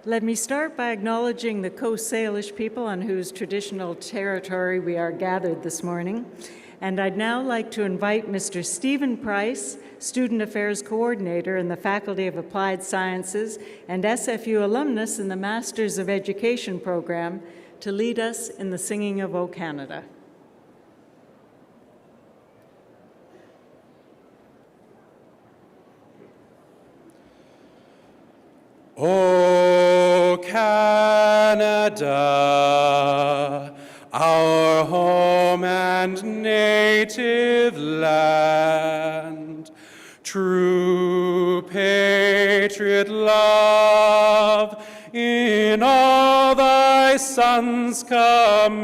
Let me start by acknowledging the Coast Salish people on whose traditional territory we are gathered this morning. And I'd now like to invite Mr. Stephen Price, Student Affairs Coordinator in the Faculty of Applied Sciences and SFU alumnus in the Masters of Education program, to lead us in the singing of O Canada. O Canada, our home and native land, true patriot love in all thy sons command.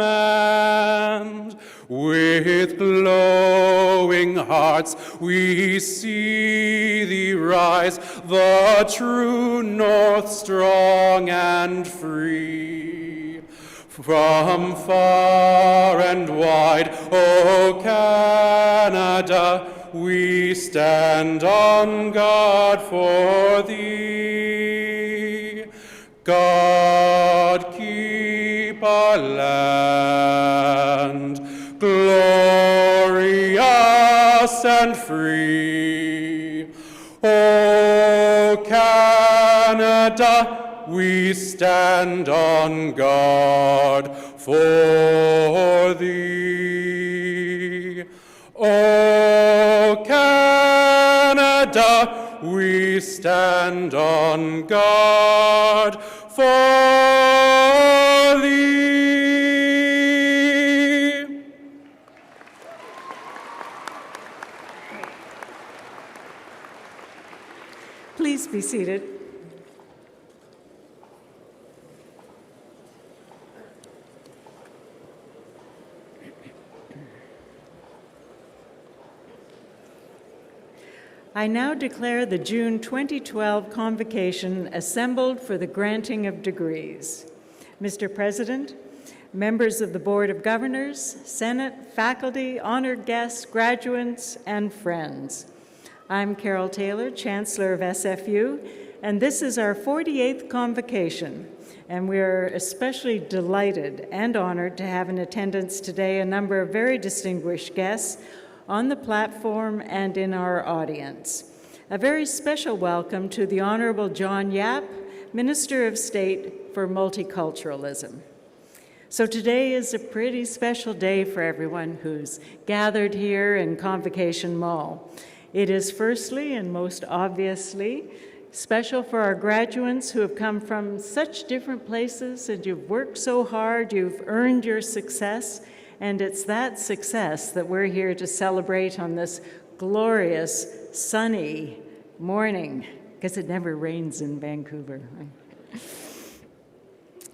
With glowing hearts we see thee rise, the true north, strong and free. From far and wide, O Canada, we stand on guard for thee. God keep our land glorious and free. O Canada, we stand on guard for thee. O Canada, we stand on guard for thee. Please be seated. I now declare the June 2012 Convocation assembled for the granting of degrees. Mr. President, members of the Board of Governors, Senate, faculty, honored guests, graduates, and friends. I'm Carol Taylor, Chancellor of SFU, and this is our 48th Convocation, and we are especially delighted and honored to have in attendance today a number of very distinguished guests on the platform and in our audience. A very special welcome to the Honorable John Yap, Minister of State for Multiculturalism. So today is a pretty special day for everyone who's gathered here in Convocation Mall. It is firstly and most obviously special for our graduates who have come from such different places, and you've worked so hard, you've earned your success, and it's that success that we're here to celebrate on this glorious, sunny morning, because it never rains in Vancouver.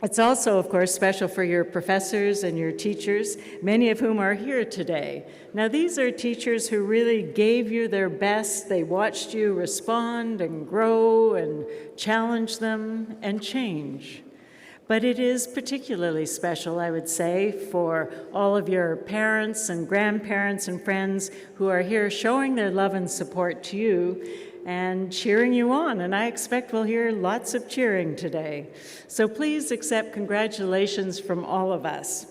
It's also, of course, special for your professors and your teachers, many of whom are here today. Now, these are teachers who really gave you their best. They watched you respond and grow and challenge them and change. But it is particularly special, I would say, for all of your parents and grandparents and friends who are here showing their love and support to you and cheering you on. And I expect we'll hear lots of cheering today. So please accept congratulations from all of us.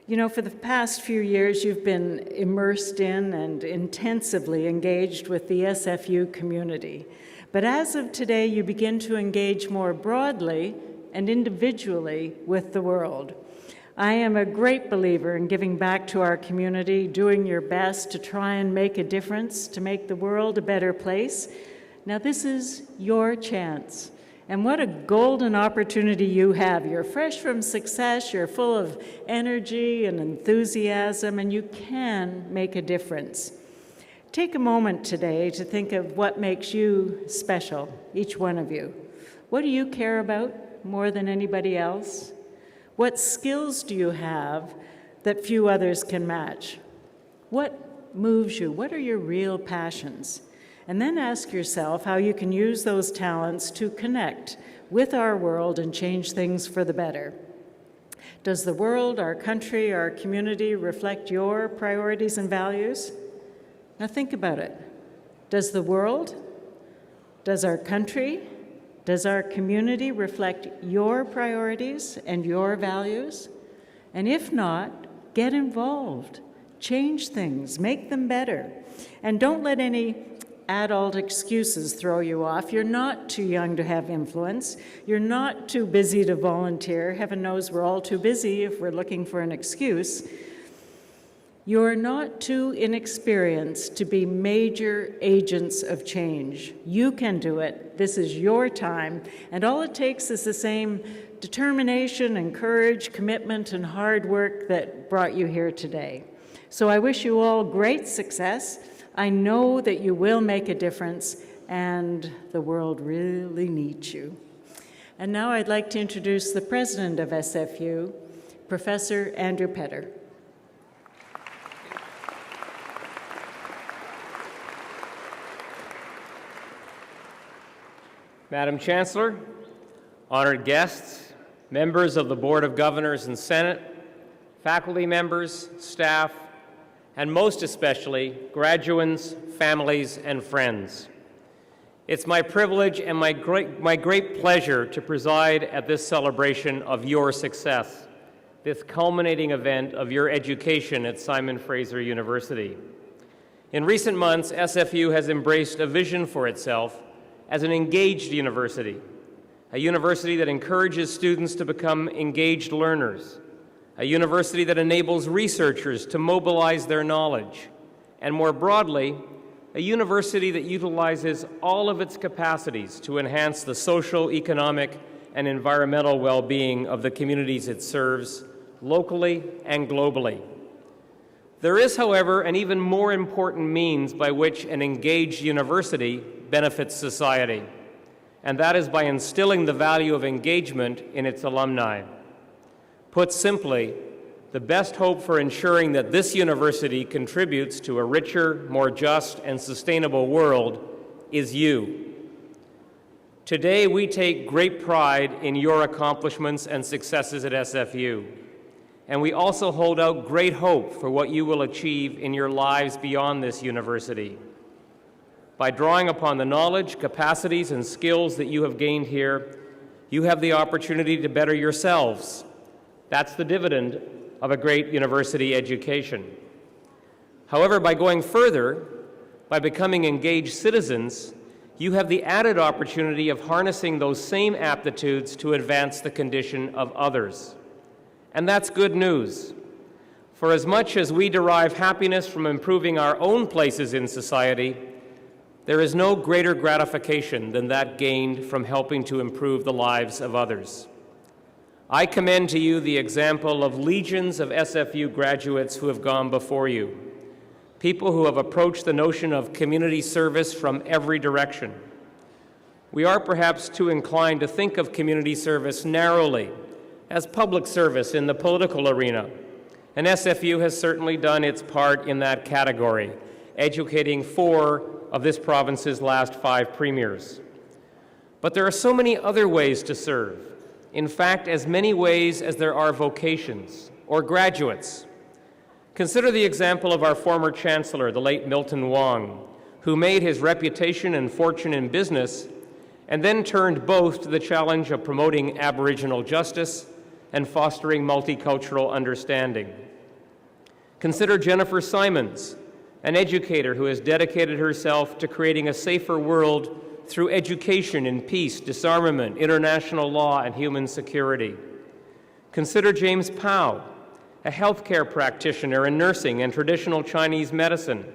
You know, for the past few years, you've been immersed in and intensively engaged with the SFU community. But as of today, you begin to engage more broadly and individually with the world. I am a great believer in giving back to our community, doing your best to try and make a difference, to make the world a better place. Now, this is your chance. And what a golden opportunity you have. You're fresh from success, you're full of energy and enthusiasm, and you can make a difference. Take a moment today to think of what makes you special, each one of you. What do you care about more than anybody else? What skills do you have that few others can match? What moves you? What are your real passions? And then ask yourself how you can use those talents to connect with our world and change things for the better. Does the world, our country, our community reflect your priorities and values? Now think about it. Does the world, does our country, Does our community reflect your priorities and your values? And if not, get involved. Change things, make them better. And don't let any adult excuses throw you off. You're not too young to have influence. You're not too busy to volunteer. Heaven knows we're all too busy if we're looking for an excuse. You're not too inexperienced to be major agents of change. You can do it. This is your time. And all it takes is the same determination and courage, commitment, and hard work that brought you here today. So I wish you all great success. I know that you will make a difference, and the world really needs you. And now I'd like to introduce the president of SFU, Professor Andrew Petter. Madam Chancellor, honored guests, members of the Board of Governors and Senate, faculty members, staff, and most especially, graduands, families, and friends. It's my privilege and my great pleasure to preside at this celebration of your success, this culminating event of your education at Simon Fraser University. In recent months, SFU has embraced a vision for itself as an engaged university, a university that encourages students to become engaged learners, a university that enables researchers to mobilize their knowledge, and more broadly, a university that utilizes all of its capacities to enhance the social, economic, and environmental well-being of the communities it serves, locally and globally. There is, however, an even more important means by which an engaged university benefits society, and that is by instilling the value of engagement in its alumni. Put simply, the best hope for ensuring that this university contributes to a richer, more just, and sustainable world is you. Today, we take great pride in your accomplishments and successes at SFU, and we also hold out great hope for what you will achieve in your lives beyond this university. By drawing upon the knowledge, capacities, and skills that you have gained here, you have the opportunity to better yourselves. That's the dividend of a great university education. However, by going further, by becoming engaged citizens, you have the added opportunity of harnessing those same aptitudes to advance the condition of others. And that's good news. For as much as we derive happiness from improving our own places in society, there is no greater gratification than that gained from helping to improve the lives of others. I commend to you the example of legions of SFU graduates who have gone before you, people who have approached the notion of community service from every direction. We are perhaps too inclined to think of community service narrowly, as public service in the political arena, and SFU has certainly done its part in that category, educating 4 of this province's last 5 premiers. But there are so many other ways to serve. In fact, as many ways as there are vocations or graduates. Consider the example of our former chancellor, the late Milton Wong, who made his reputation and fortune in business and then turned both to the challenge of promoting Aboriginal justice and fostering multicultural understanding. Consider Jennifer Simons, an educator who has dedicated herself to creating a safer world through education in peace, disarmament, international law, and human security. Consider James Powell, a healthcare practitioner in nursing and traditional Chinese medicine,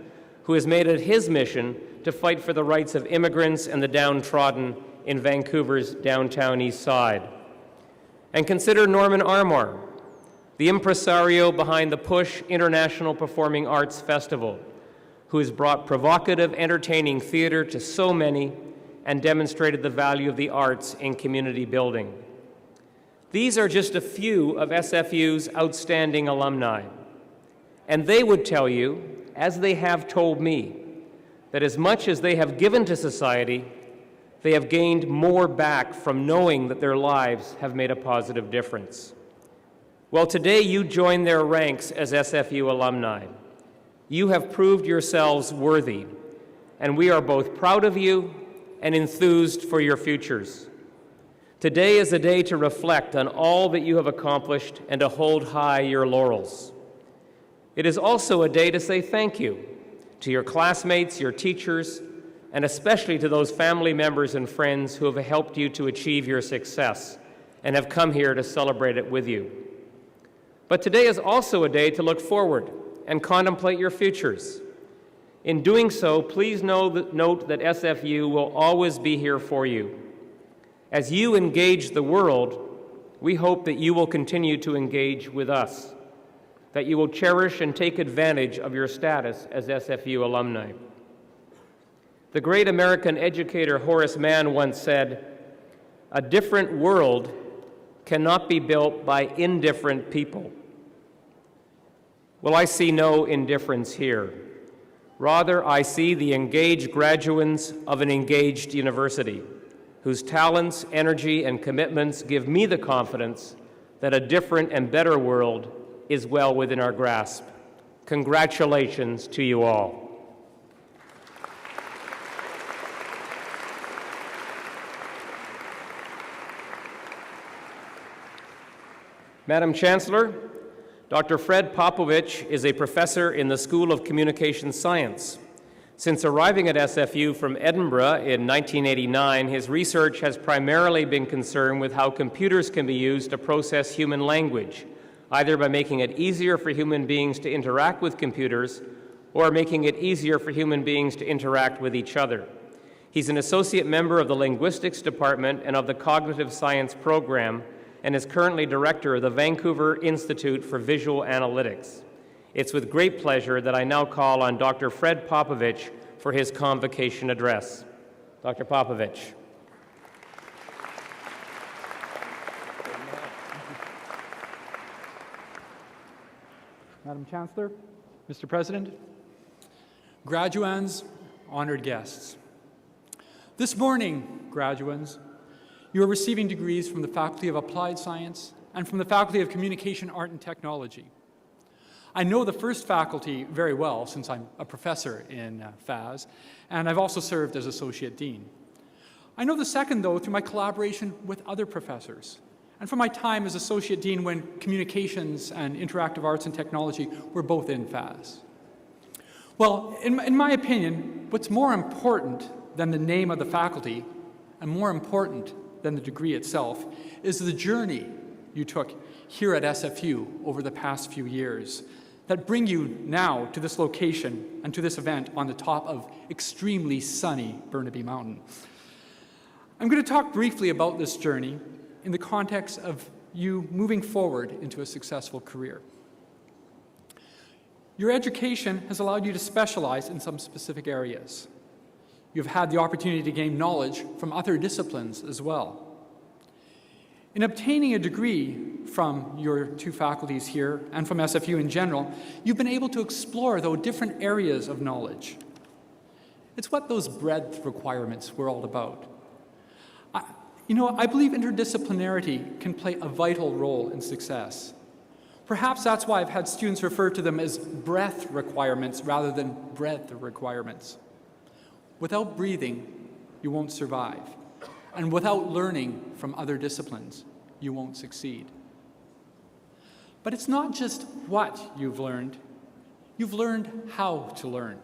who has made it his mission to fight for the rights of immigrants and the downtrodden in Vancouver's downtown east side. And consider Norman Armour, the impresario behind the Push International Performing Arts Festival, who has brought provocative, entertaining theater to so many and demonstrated the value of the arts in community building. These are just a few of SFU's outstanding alumni, and they would tell you, as they have told me, that as much as they have given to society, they have gained more back from knowing that their lives have made a positive difference. Well, today you join their ranks as SFU alumni. You have proved yourselves worthy, and we are both proud of you and enthused for your futures. Today is a day to reflect on all that you have accomplished and to hold high your laurels. It is also a day to say thank you to your classmates, your teachers, and especially to those family members and friends who have helped you to achieve your success and have come here to celebrate it with you. But today is also a day to look forward and contemplate your futures. In doing so, please note that SFU will always be here for you. As you engage the world, we hope that you will continue to engage with us, that you will cherish and take advantage of your status as SFU alumni. The great American educator Horace Mann once said, "A different world cannot be built by indifferent people." Well, I see no indifference here. Rather, I see the engaged graduates of an engaged university, whose talents, energy, and commitments give me the confidence that a different and better world is well within our grasp. Congratulations to you all. Madam Chancellor, Dr. Fred Popovich is a professor in the School of Communication Science. Since arriving at SFU from Edinburgh in 1989, his research has primarily been concerned with how computers can be used to process human language, either by making it easier for human beings to interact with computers or making it easier for human beings to interact with each other. He's an associate member of the Linguistics Department and of the Cognitive Science Program, and is currently director of the Vancouver Institute for Visual Analytics. It's with great pleasure that I now call on Dr. Fred Popovich for his convocation address. Dr. Popovich. Madam Chancellor, Mr. President, graduands, honored guests. This morning, graduands, you are receiving degrees from the Faculty of Applied Science and from the Faculty of Communication, Art, and Technology. I know the first faculty very well since I'm a professor in FAS, and I've also served as Associate Dean. I know the second, though, through my collaboration with other professors and from my time as Associate Dean when Communications and Interactive Arts and Technology were both in FAS. Well, in my opinion, what's more important than the name of the faculty and more important than the degree itself is the journey you took here at SFU over the past few years that bring you now to this location and to this event on the top of extremely sunny Burnaby Mountain. I'm going to talk briefly about this journey in the context of you moving forward into a successful career. Your education has allowed you to specialize in some specific areas. You've had the opportunity to gain knowledge from other disciplines as well. In obtaining a degree from your two faculties here and from SFU in general, you've been able to explore, though, different areas of knowledge. It's what those breadth requirements were all about. I believe interdisciplinarity can play a vital role in success. Perhaps that's why I've had students refer to them as breadth requirements rather than breadth requirements. Without breathing, you won't survive. And without learning from other disciplines, you won't succeed. But it's not just what you've learned how to learn.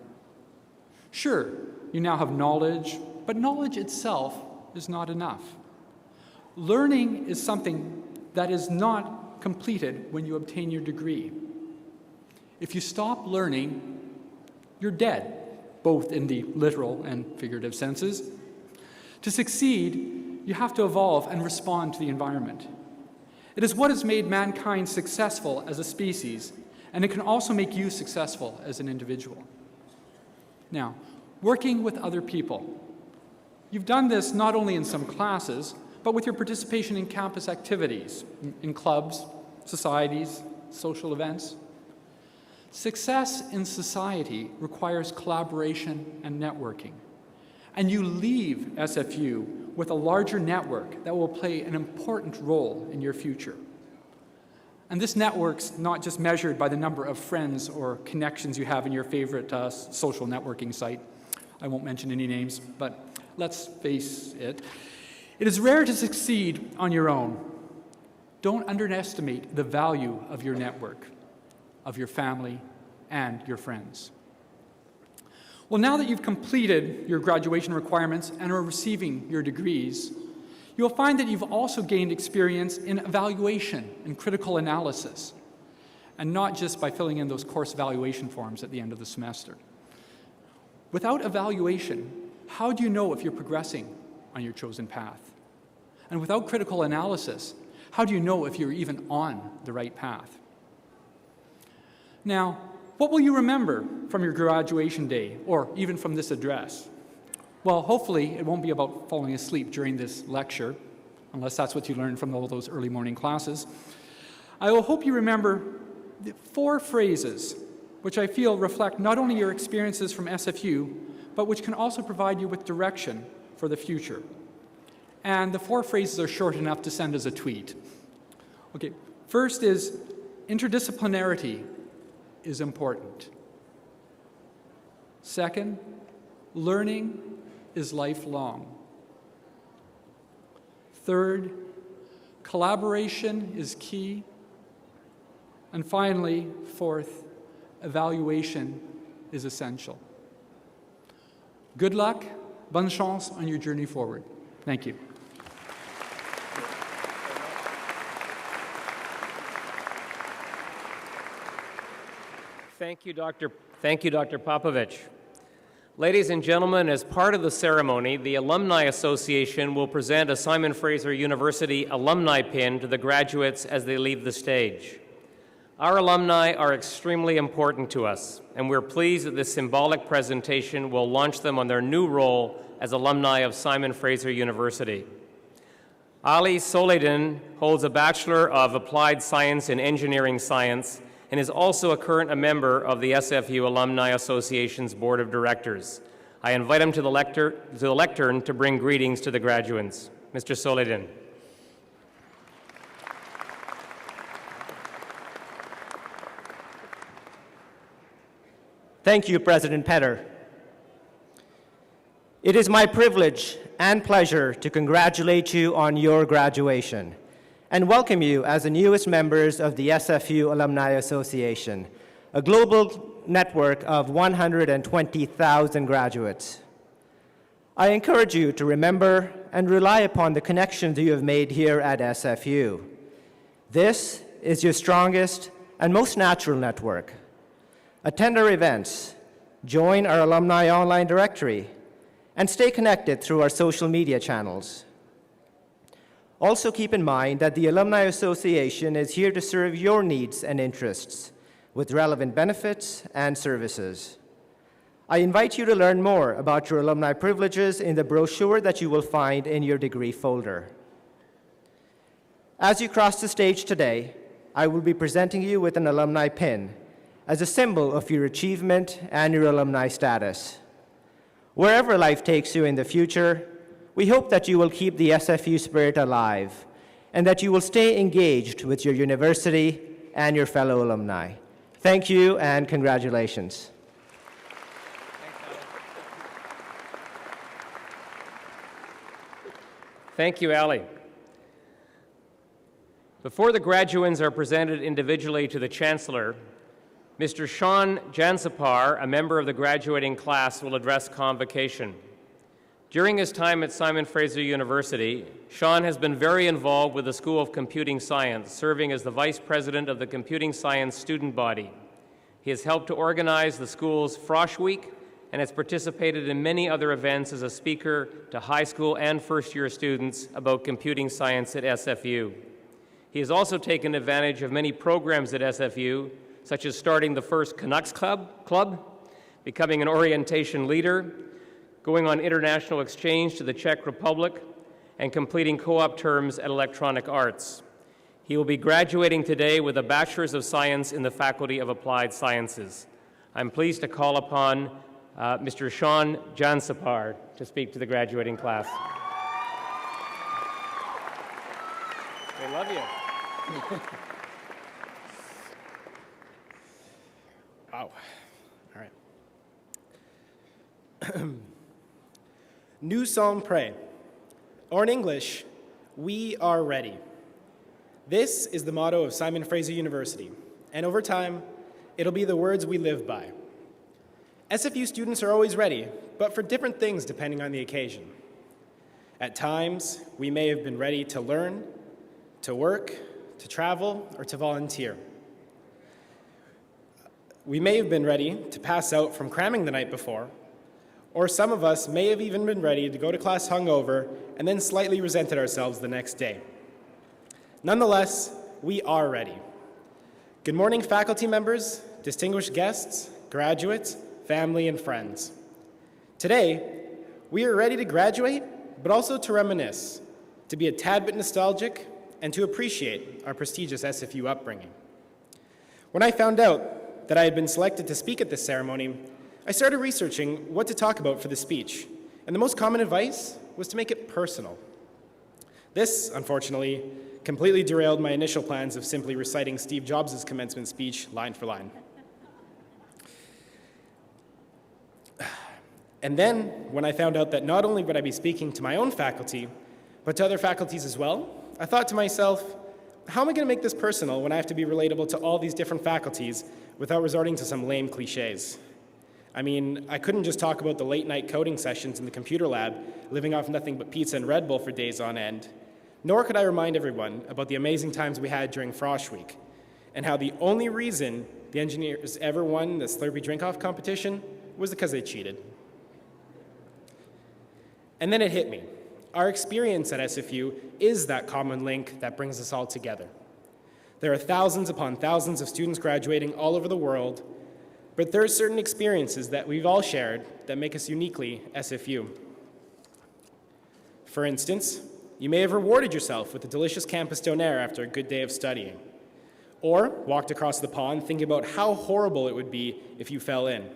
Sure, you now have knowledge, but knowledge itself is not enough. Learning is something that is not completed when you obtain your degree. If you stop learning, you're dead, both in the literal and figurative senses. To succeed, you have to evolve and respond to the environment. It is what has made mankind successful as a species, and it can also make you successful as an individual. Now, working with other people. You've done this not only in some classes, but with your participation in campus activities, in clubs, societies, social events. Success in society requires collaboration and networking. And you leave SFU with a larger network that will play an important role in your future. And this network's not just measured by the number of friends or connections you have in your favorite social networking site. I won't mention any names, but let's face it. It is rare to succeed on your own. Don't underestimate the value of your network, of your family, and your friends. Well, now that you've completed your graduation requirements and are receiving your degrees, you'll find that you've also gained experience in evaluation and critical analysis, and not just by filling in those course evaluation forms at the end of the semester. Without evaluation, how do you know if you're progressing on your chosen path? And without critical analysis, how do you know if you're even on the right path? Now, what will you remember from your graduation day, or even from this address? Well, hopefully it won't be about falling asleep during this lecture, unless that's what you learned from all those early morning classes. I will hope you remember the 4 phrases which I feel reflect not only your experiences from SFU, but which can also provide you with direction for the future. And the 4 phrases are short enough to send as a tweet. Okay, first is interdisciplinarity is important. Second, learning is lifelong. Third, collaboration is key. And finally, fourth, evaluation is essential. Good luck, bonne chance on your journey forward. Thank you. Thank you, Dr. Popovich. Ladies and gentlemen, as part of the ceremony, the Alumni Association will present a Simon Fraser University alumni pin to the graduates as they leave the stage. Our alumni are extremely important to us, and we're pleased that this symbolic presentation will launch them on their new role as alumni of Simon Fraser University. Ali Soledin holds a Bachelor of Applied Science in Engineering Science and is also a member of the SFU Alumni Association's Board of Directors. I invite him to the lectern to bring greetings to the graduates. Mr. Soledin. Thank you, President Petter. It is my privilege and pleasure to congratulate you on your graduation and welcome you as the newest members of the SFU Alumni Association, a global network of 120,000 graduates. I encourage you to remember and rely upon the connections you have made here at SFU. This is your strongest and most natural network. Attend our events, join our alumni online directory, and stay connected through our social media channels. Also keep in mind that the Alumni Association is here to serve your needs and interests with relevant benefits and services. I invite you to learn more about your alumni privileges in the brochure that you will find in your degree folder. As you cross the stage today, I will be presenting you with an alumni pin as a symbol of your achievement and your alumni status. Wherever life takes you in the future, we hope that you will keep the SFU spirit alive and that you will stay engaged with your university and your fellow alumni. Thank you and congratulations. Thank you, Ali. Before the graduands are presented individually to the Chancellor, Mr. Sean Jansapar, a member of the graduating class, will address Convocation. During his time at Simon Fraser University, Sean has been very involved with the School of Computing Science, serving as the Vice President of the Computing Science student body. He has helped to organize the school's Frosh Week and has participated in many other events as a speaker to high school and first-year students about computing science at SFU. He has also taken advantage of many programs at SFU, such as starting the first Canucks Club, becoming an orientation leader, going on international exchange to the Czech Republic, and completing co-op terms at Electronic Arts. He will be graduating today with a Bachelor's of Science in the Faculty of Applied Sciences. I'm pleased to call upon Mr. Sean Jansapar to speak to the graduating class. They love you. Wow. All right. Nous sommes prêts. Or in English, we are ready. This is the motto of Simon Fraser University, and over time, it'll be the words we live by. SFU students are always ready, but for different things depending on the occasion. At times, we may have been ready to learn, to work, to travel, or to volunteer. We may have been ready to pass out from cramming the night before, or some of us may have even been ready to go to class hungover and then slightly resented ourselves the next day. Nonetheless, we are ready. Good morning, faculty members, distinguished guests, graduates, family, and friends. Today, we are ready to graduate, but also to reminisce, to be a tad bit nostalgic, and to appreciate our prestigious SFU upbringing. When I found out that I had been selected to speak at this ceremony, I started researching what to talk about for the speech, and the most common advice was to make it personal. This, unfortunately, completely derailed my initial plans of simply reciting Steve Jobs' commencement speech line for line. And then, when I found out that not only would I be speaking to my own faculty, but to other faculties as well, I thought to myself, how am I going to make this personal when I have to be relatable to all these different faculties without resorting to some lame cliches? I mean, I couldn't just talk about the late-night coding sessions in the computer lab, living off nothing but pizza and Red Bull for days on end. Nor could I remind everyone about the amazing times we had during Frosh Week, and how the only reason the engineers ever won the Slurpee drink-off competition was because they cheated. And then it hit me. Our experience at SFU is that common link that brings us all together. There are thousands upon thousands of students graduating all over the world, but there are certain experiences that we've all shared that make us uniquely SFU. For instance, you may have rewarded yourself with a delicious campus donair after a good day of studying, or walked across the pond thinking about how horrible it would be if you fell in.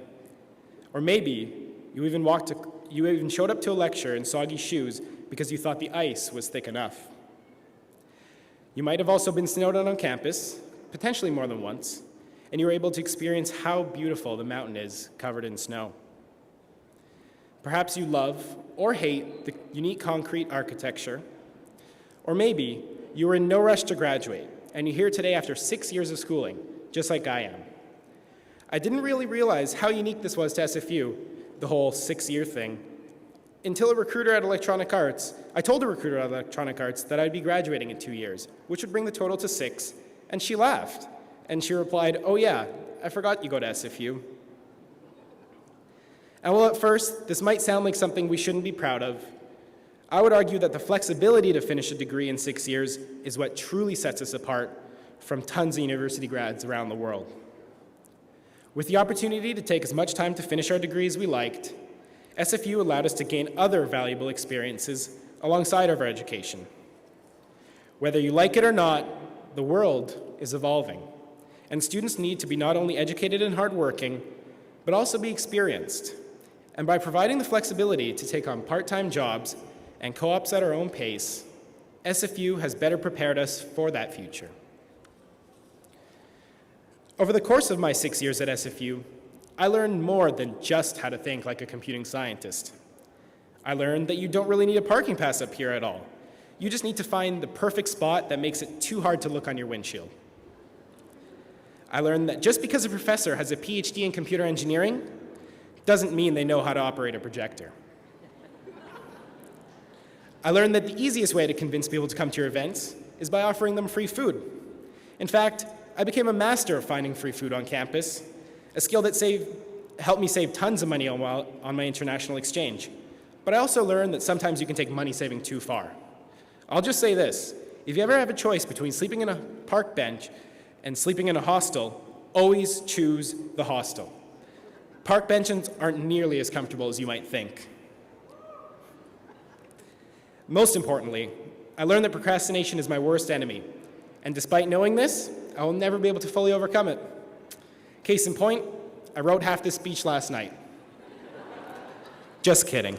Or maybe you even showed up to a lecture in soggy shoes because you thought the ice was thick enough. You might have also been snowed on campus, potentially more than once, and you were able to experience how beautiful the mountain is covered in snow. Perhaps you love or hate the unique concrete architecture, or maybe you were in no rush to graduate, and you're here today after 6 years of schooling, just like I am. I didn't really realize how unique this was to SFU, the whole 6-year thing, until I told a recruiter at Electronic Arts that I'd be graduating in 2 years, which would bring the total to 6, and she laughed. And she replied, "Oh yeah, I forgot you go to SFU." And while at first, this might sound like something we shouldn't be proud of, I would argue that the flexibility to finish a degree in 6 years is what truly sets us apart from tons of university grads around the world. With the opportunity to take as much time to finish our degree as we liked, SFU allowed us to gain other valuable experiences alongside of our education. Whether you like it or not, the world is evolving, and students need to be not only educated and hardworking, but also be experienced. And by providing the flexibility to take on part-time jobs and co-ops at our own pace, SFU has better prepared us for that future. Over the course of my 6 years at SFU, I learned more than just how to think like a computing scientist. I learned that you don't really need a parking pass up here at all. You just need to find the perfect spot that makes it too hard to look on your windshield. I learned that just because a professor has a PhD in computer engineering doesn't mean they know how to operate a projector. I learned that the easiest way to convince people to come to your events is by offering them free food. In fact, I became a master of finding free food on campus, a skill that helped me save tons of money on my international exchange. But I also learned that sometimes you can take money saving too far. I'll just say this, if you ever have a choice between sleeping in a park bench and sleeping in a hostel, always choose the hostel. Park benches aren't nearly as comfortable as you might think. Most importantly, I learned that procrastination is my worst enemy, and despite knowing this, I will never be able to fully overcome it. Case in point, I wrote half this speech last night. Just kidding.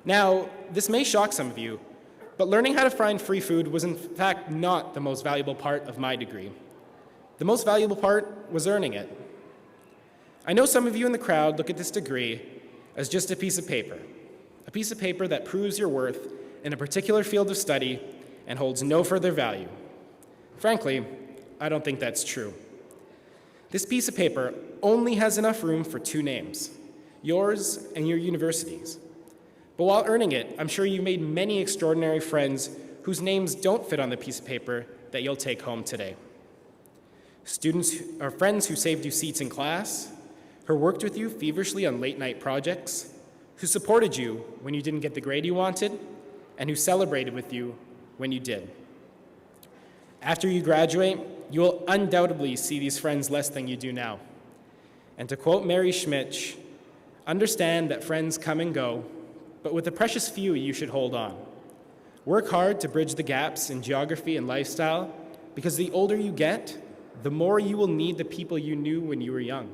Now, this may shock some of you, but learning how to find free food was in fact not the most valuable part of my degree. The most valuable part was earning it. I know some of you in the crowd look at this degree as just a piece of paper that proves your worth in a particular field of study and holds no further value. Frankly, I don't think that's true. This piece of paper only has enough room for two names, yours and your university's. But while earning it, I'm sure you made many extraordinary friends whose names don't fit on the piece of paper that you'll take home today. Students or friends who saved you seats in class, who worked with you feverishly on late-night projects, who supported you when you didn't get the grade you wanted, and who celebrated with you when you did. After you graduate, you will undoubtedly see these friends less than you do now. And to quote Mary Schmitz, understand that friends come and go, but with the precious few, you should hold on. Work hard to bridge the gaps in geography and lifestyle, because the older you get, the more you will need the people you knew when you were young.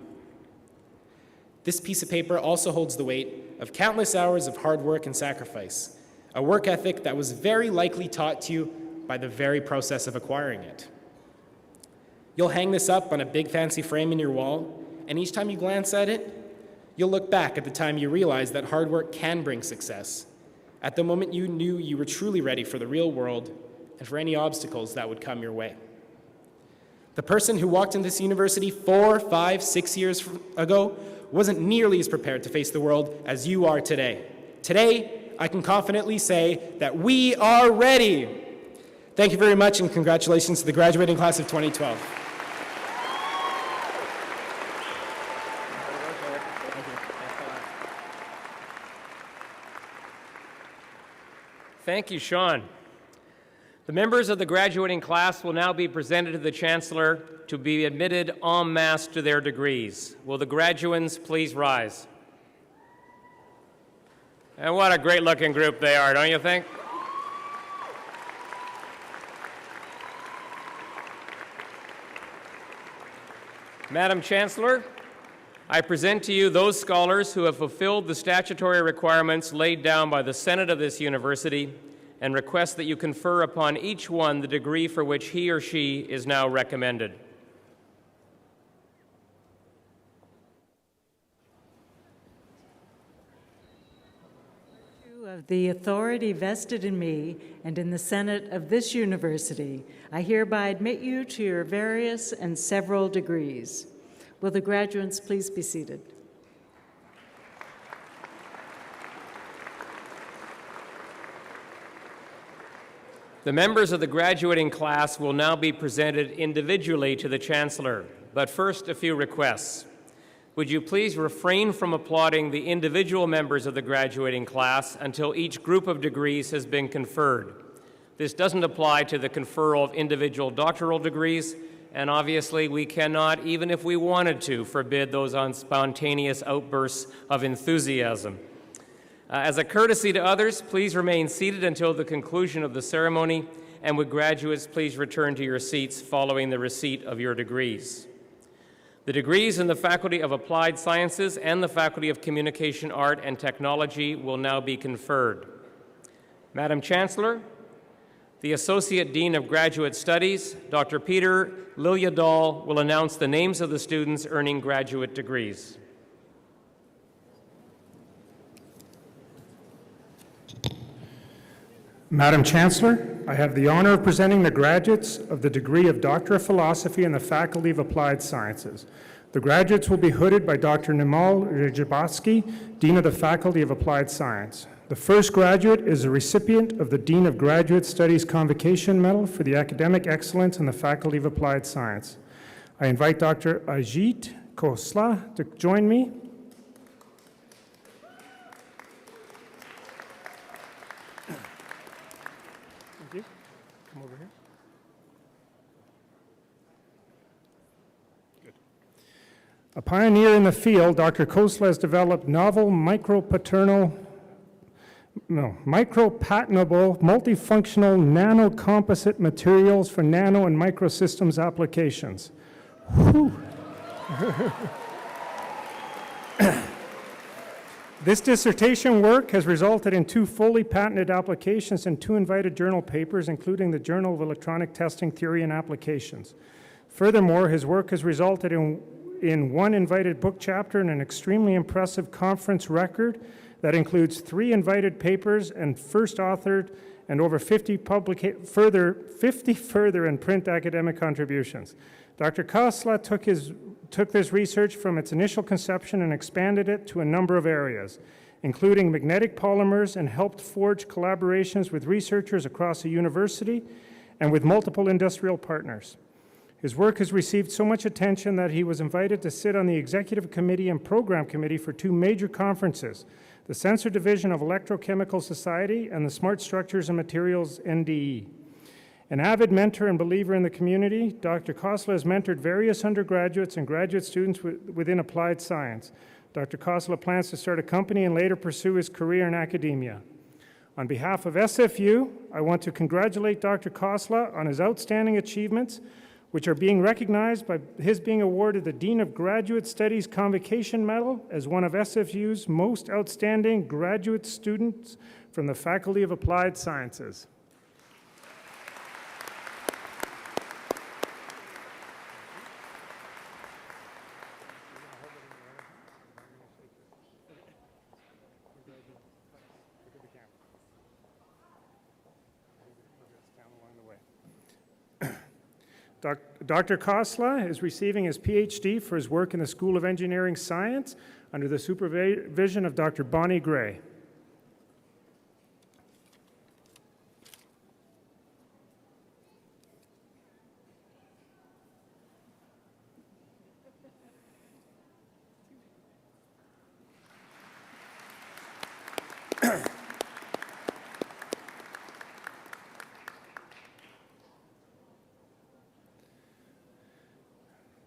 This piece of paper also holds the weight of countless hours of hard work and sacrifice, a work ethic that was very likely taught to you by the very process of acquiring it. You'll hang this up on a big fancy frame in your wall, and each time you glance at it, you'll look back at the time you realized that hard work can bring success, at the moment you knew you were truly ready for the real world and for any obstacles that would come your way. The person who walked into this university 4, 5, 6 years ago wasn't nearly as prepared to face the world as you are today. Today, I can confidently say that we are ready. Thank you very much, and congratulations to the graduating class of 2012. Thank you, Sean. The members of the graduating class will now be presented to the Chancellor to be admitted en masse to their degrees. Will the graduands please rise? And what a great-looking group they are, don't you think? Madam Chancellor, I present to you those scholars who have fulfilled the statutory requirements laid down by the Senate of this university, and request that you confer upon each one the degree for which he or she is now recommended. Of the authority vested in me and in the Senate of this university, I hereby admit you to your various and several degrees. Will the graduates please be seated? The members of the graduating class will now be presented individually to the Chancellor, but first a few requests. Would you please refrain from applauding the individual members of the graduating class until each group of degrees has been conferred? This doesn't apply to the conferral of individual doctoral degrees, and obviously we cannot, even if we wanted to, forbid those spontaneous outbursts of enthusiasm. As a courtesy to others, please remain seated until the conclusion of the ceremony, and would graduates please return to your seats following the receipt of your degrees. The degrees in the Faculty of Applied Sciences and the Faculty of Communication, Art, and Technology will now be conferred. Madam Chancellor, the Associate Dean of Graduate Studies, Dr. Peter Liljedahl, will announce the names of the students earning graduate degrees. Madam Chancellor, I have the honor of presenting the graduates of the degree of Doctor of Philosophy in the Faculty of Applied Sciences. The graduates will be hooded by Dr. Nimal Rajabowski, Dean of the Faculty of Applied Science. The first graduate is a recipient of the Dean of Graduate Studies Convocation Medal for the academic excellence in the Faculty of Applied Science. I invite Dr. Ajit Khosla to join me. Come over here. Good. A pioneer in the field, Dr. Khosla has developed novel micropatentable, multifunctional nanocomposite materials for nano and microsystems applications. This dissertation work has resulted in 2 fully patented applications and 2 invited journal papers, including the Journal of Electronic Testing Theory and Applications. Furthermore, his work has resulted in 1 invited book chapter and an extremely impressive conference record that includes 3 invited papers and first authored and over 50 further and print academic contributions. Dr. Kosla took this research from its initial conception and expanded it to a number of areas, including magnetic polymers, and helped forge collaborations with researchers across the university and with multiple industrial partners. His work has received so much attention that he was invited to sit on the executive committee and program committee for 2 major conferences, the Sensor Division of Electrochemical Society and the Smart Structures and Materials NDE. An avid mentor and believer in the community, Dr. Kosla has mentored various undergraduates and graduate students within applied science. Dr. Kosla plans to start a company and later pursue his career in academia. On behalf of SFU, I want to congratulate Dr. Kosla on his outstanding achievements, which are being recognized by his being awarded the Dean of Graduate Studies Convocation Medal as one of SFU's most outstanding graduate students from the Faculty of Applied Sciences. Dr. Kosla is receiving his PhD for his work in the School of Engineering Science under the supervision of Dr. Bonnie Gray.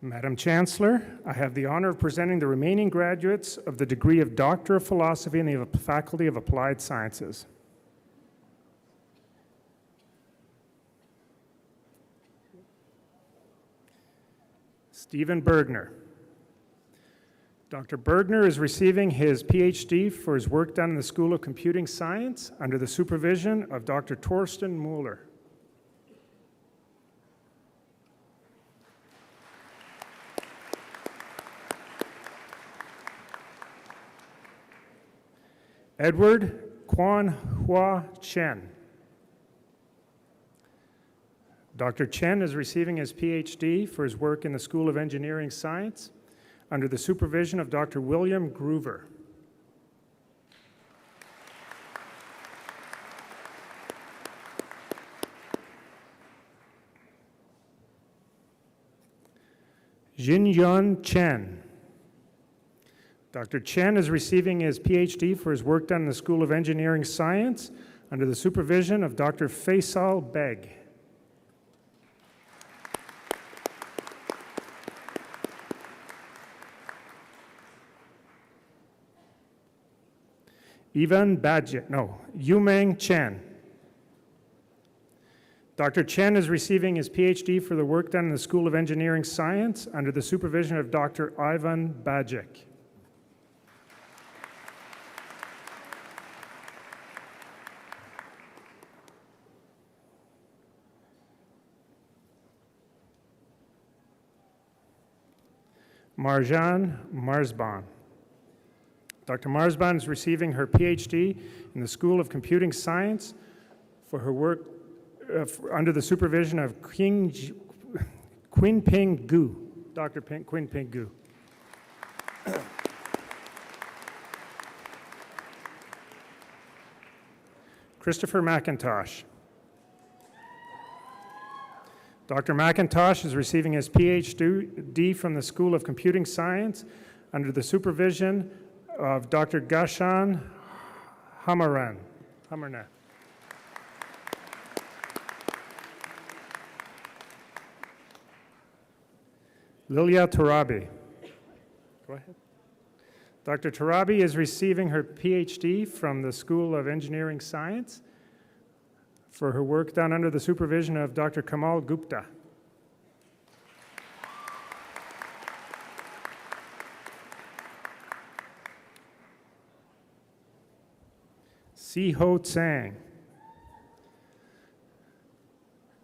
Madam Chancellor, I have the honor of presenting the remaining graduates of the degree of Doctor of Philosophy in the Faculty of Applied Sciences. Stephen Bergner. Dr. Bergner is receiving his PhD for his work done in the School of Computing Science under the supervision of Dr. Torsten Mueller. Edward Quan Hua Chen. Dr. Chen is receiving his PhD for his work in the School of Engineering Science under the supervision of Dr. William Groover. Jinyun Chen. Dr. Chen is receiving his PhD for his work done in the School of Engineering Science under the supervision of Dr. Faisal Beg. Yumeng Chen. Dr. Chen is receiving his PhD for the work done in the School of Engineering Science under the supervision of Dr. Ivan Bajic. Marjan Marzban. Dr. Marzban is receiving her PhD in the School of Computing Science for her work under the supervision of Qinping Gu, Dr. Qinping Gu. Christopher McIntosh. Dr. McIntosh is receiving his PhD from the School of Computing Science under the supervision of Dr. Gashan Hamarna. Lilia Tarabi. Go ahead. Dr. Tarabi is receiving her PhD from the School of Engineering Science for her work done under the supervision of Dr. Kamal Gupta. Si-Ho Tsang.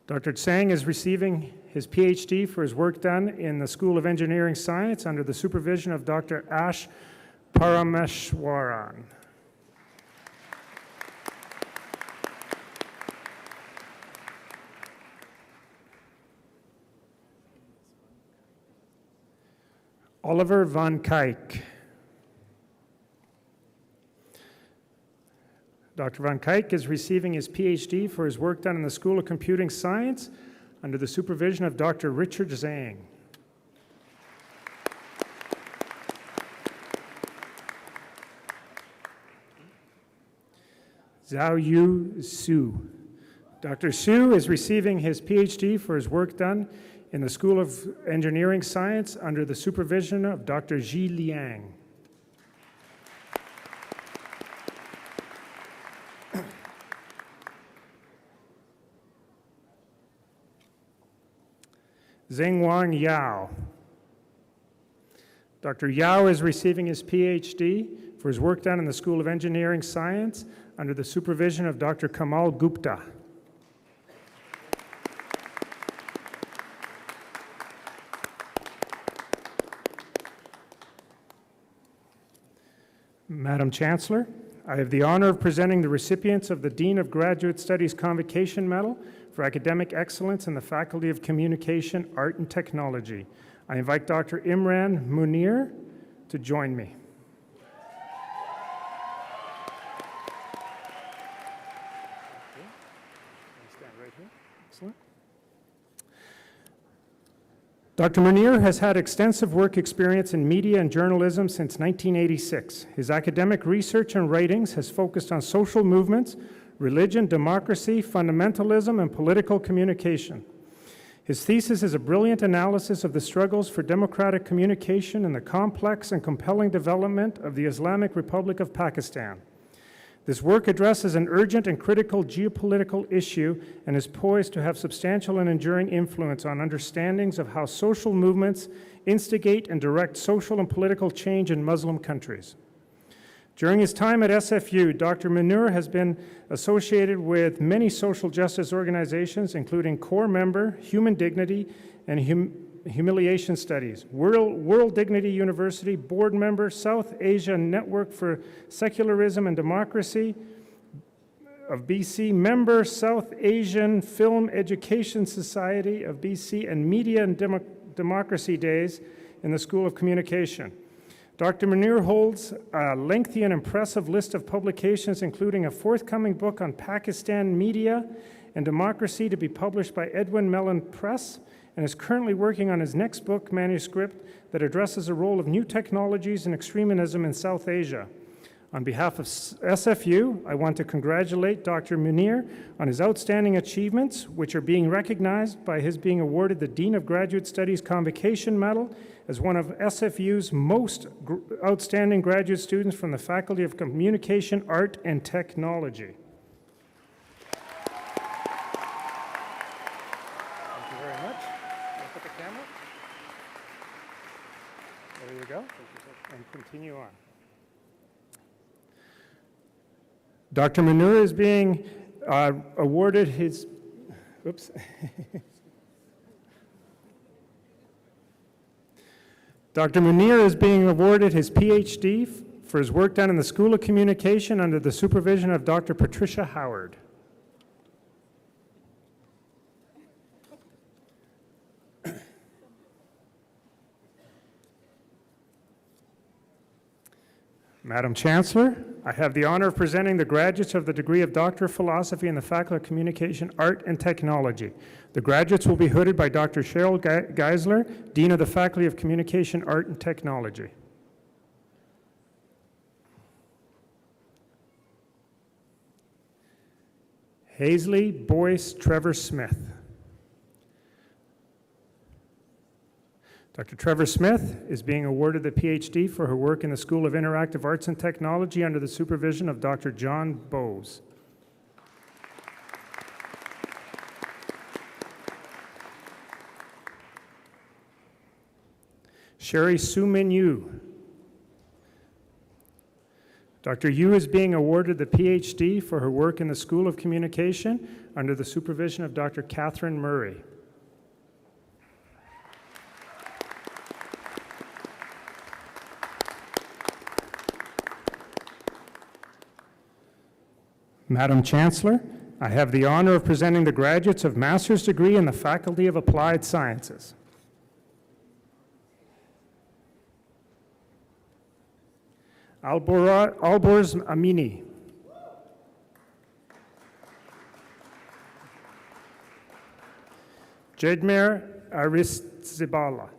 Dr. Tsang is receiving his PhD for his work done in the School of Engineering Science under the supervision of Dr. Ash Parameshwaran. Oliver van Kuyk. Dr. van Kuyk is receiving his PhD for his work done in the School of Computing Science under the supervision of Dr. Richard Zhang. Zhao Yu Su. Dr. Su is receiving his PhD for his work done in the School of Engineering Science under the supervision of Dr. Ji Liang. Zhengwang Yao. Dr. Yao is receiving his PhD for his work done in the School of Engineering Science under the supervision of Dr. Kamal Gupta. Madam Chancellor, I have the honor of presenting the recipients of the Dean of Graduate Studies Convocation Medal for Academic Excellence in the Faculty of Communication, Art and Technology. I invite Dr. Imran Munir to join me. Stand right here. Excellent. Dr. Munir has had extensive work experience in media and journalism since 1986. His academic research and writings has focused on social movements, religion, democracy, fundamentalism, and political communication. His thesis is a brilliant analysis of the struggles for democratic communication and the complex and compelling development of the Islamic Republic of Pakistan. This work addresses an urgent and critical geopolitical issue and is poised to have substantial and enduring influence on understandings of how social movements instigate and direct social and political change in Muslim countries. During his time at SFU, Dr. Munir has been associated with many social justice organizations, including core member, Human Dignity, and Humiliation Studies, World Dignity University, board member, South Asia Network for Secularism and Democracy of BC, member, South Asian Film Education Society of BC, and Media and Democracy Days in the School of Communication. Dr. Munir holds a lengthy and impressive list of publications, including a forthcoming book on Pakistan media and democracy to be published by Edwin Mellon Press, and is currently working on his next book manuscript that addresses the role of new technologies and extremism in South Asia. On behalf of SFU, I want to congratulate Dr. Munir on his outstanding achievements, which are being recognized by his being awarded the Dean of Graduate Studies Convocation Medal as one of SFU's most outstanding graduate students from the Faculty of Communication, Art, and Technology. Thank you very much. Look at the camera. There you go. And continue on. Dr. Munir is being awarded his, oops. Dr. Munir is being awarded his PhD for his work done in the School of Communication under the supervision of Dr. Patricia Howard. Madam Chancellor, I have the honor of presenting the graduates of the degree of Doctor of Philosophy in the Faculty of Communication, Art, and Technology. The graduates will be hooded by Dr. Cheryl Geisler, Dean of the Faculty of Communication, Art, and Technology. Hazley Boyce Trevor Smith. Dr. Trevor Smith is being awarded the PhD for her work in the School of Interactive Arts and Technology under the supervision of Dr. John Bowes. Sherry Soo-Min Yu. Dr. Yu is being awarded the PhD for her work in the School of Communication under the supervision of Dr. Catherine Murray. Madam Chancellor, I have the honor of presenting the graduates of master's degree in the Faculty of Applied Sciences. Alborz Amini. Jedmer Aristzibala.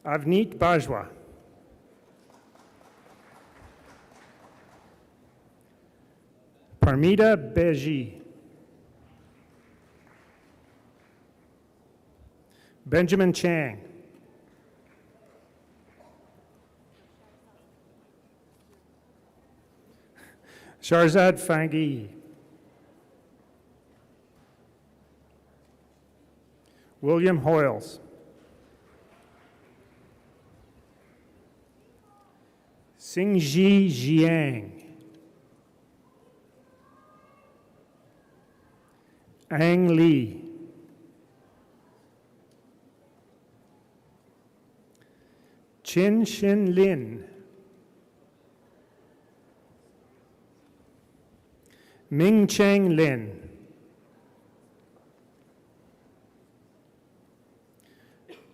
Avneet Bajwa. Parmita Beji. Benjamin Chang. Sharzad Fangi. William Hoyles. Xingji Jiang. Ang Lee. Chin Shin Lin. Ming Cheng Lin.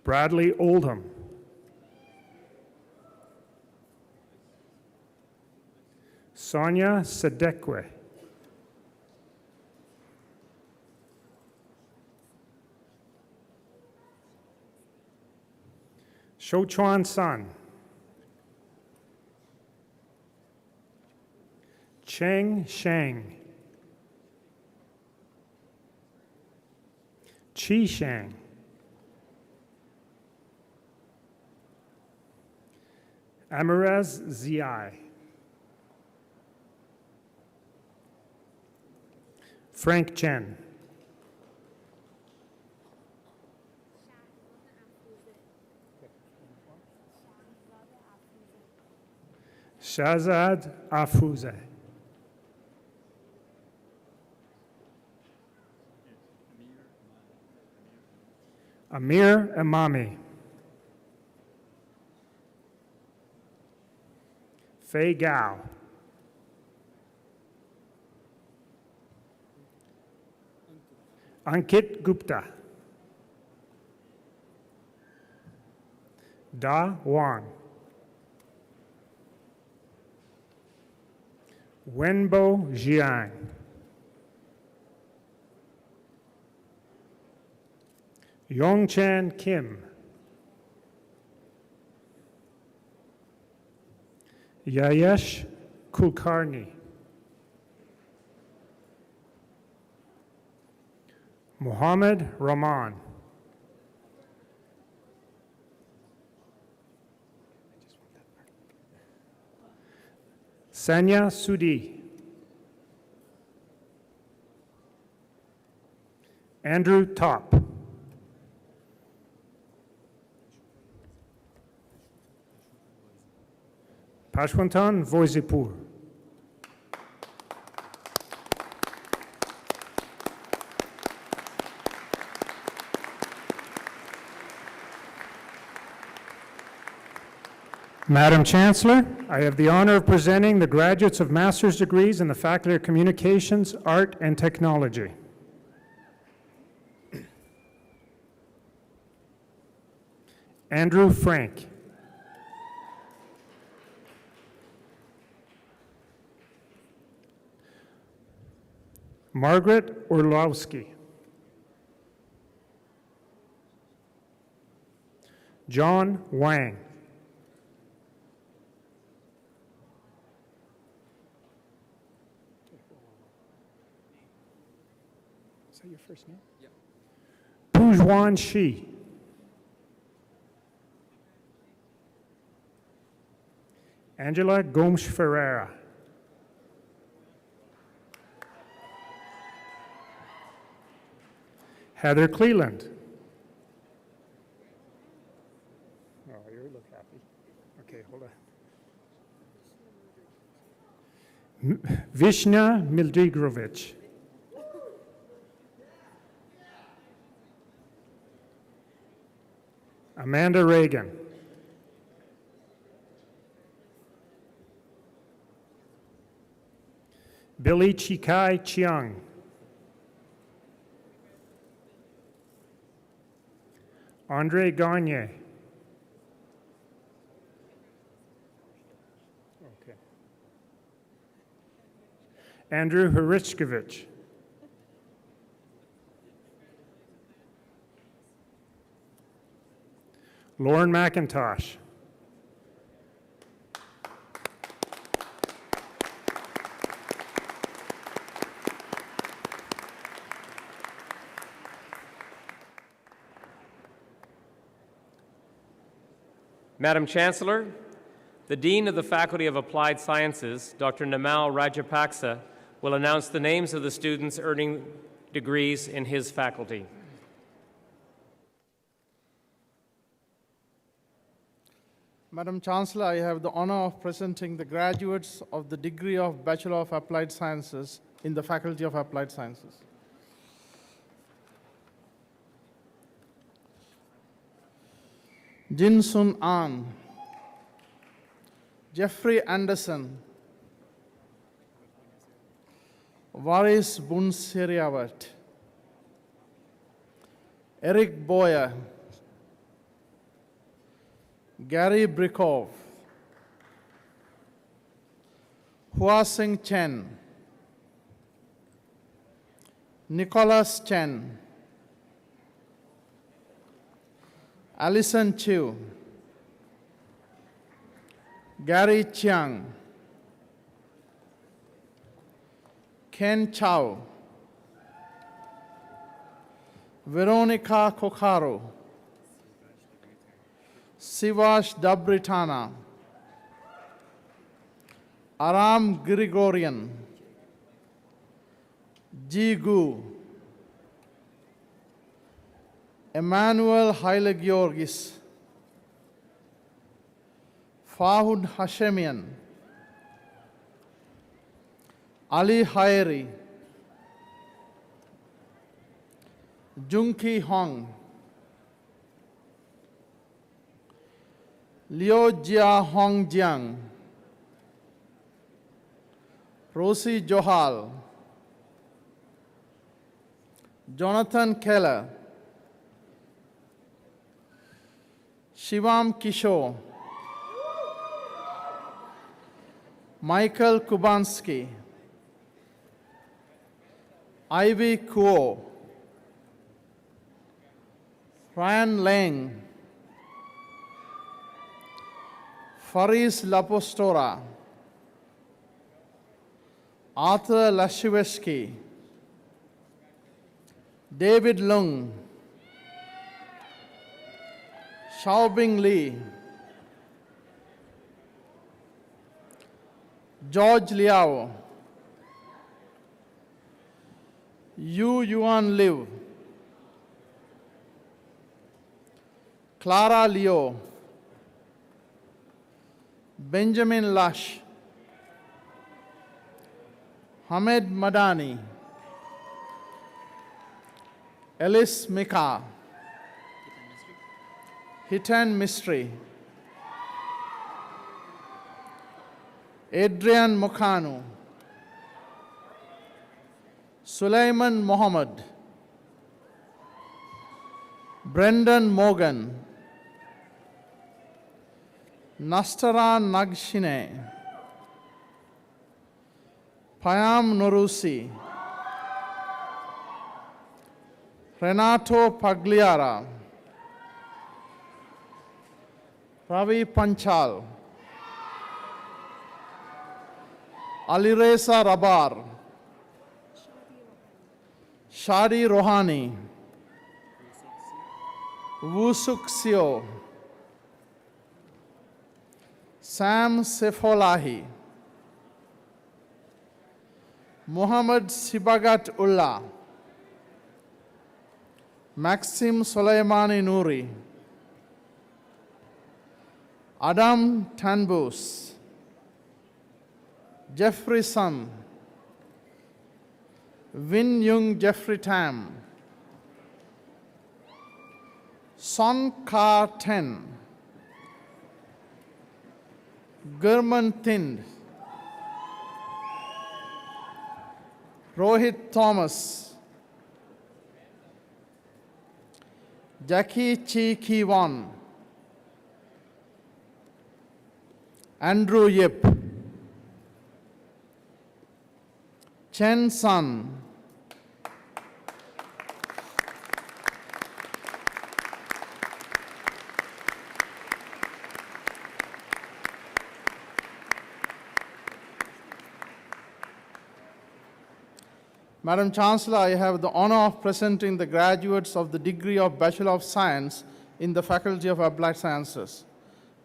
Bradley Oldham. Sonia Sadekwe. Shouchuan Sun. Cheng Sheng. Chi Shang. Amaraz Ziai. Frank Chen. Shazad Afuze. Amir Imami. Fei Gao. Ankit Gupta. Da Wang. Wenbo Jiang. Yongchan Kim. Yayesh Kulkarni. Muhammad Rahman. Sanya Sudi. Andrew Top. Pashwantan Voisipur. Madam Chancellor, I have the honor of presenting the graduates of master's degrees in the Faculty of Communications, Art, and Technology. Andrew Frank. Margaret Orlowski. John Wang. Is that your first name? Yeah. Pujwan Shi. Angela Gomes Ferreira. Heather Cleland. Oh, you look happy. Okay, hold on. Vishna Mildregrovich. Amanda Reagan. Billy Chikai Chiang. Andre Gagne. Okay. Andrew Harichkovich. Lauren McIntosh. Madam Chancellor, the Dean of the Faculty of Applied Sciences, Dr. Nimal Rajapaksa, will announce the names of the students earning degrees in his faculty. Madam Chancellor, I have the honor of presenting the graduates of the degree of Bachelor of Applied Sciences in the Faculty of Applied Sciences. Jin Sun An, Jeffrey Anderson, Varis Bunseriawat, Eric Boyer, Gary Brikov, Hua Sing Chen, Nicholas Chen, Alison Chiu, Gary Chiang, Ken Chow, Veronica Kokaro, Sivash Dabritana, Aram Grigorian, Ji Gu, Emmanuel Haile Georgis, Fahud Hashemian, Ali Haeri, Junki Hong, Liu Jia Hong Jiang, Rosie Johal, Jonathan Keller, Shivam Kishore, Michael Kubansky, Ivy Kuo, Ryan Lang, Faris Lapostora, Arthur Lashiveski, David Lung, Xiaobing Li, George Liao, Yu Yuan Liu, Clara Leo, Benjamin Lush, Hamed Madani, Alice Mika, Hitan Mystery, Adrian Mokhanu, Sulaiman Mohammed, Brendan Morgan, Nastara Nagshine, Payam Norusi, Renato Pagliara, Ravi Panchal, Alireza Rabar, Shadi Rohani, Wusuk Sio, Sam Sefolahi, Muhammad Sibagat Ullah, Maxim Soleimani Nouri, Adam Tanbus, Jeffrey Sun, Win Yung Jeffrey Tam, Son Kar Ten, Gurman Thind, Rohit Thomas, Jackie Chi Ki-won, Andrew Yip, Chen Sun, Madam Chancellor, I have the honor of presenting the graduates of the degree of Bachelor of Science in the Faculty of Applied Sciences.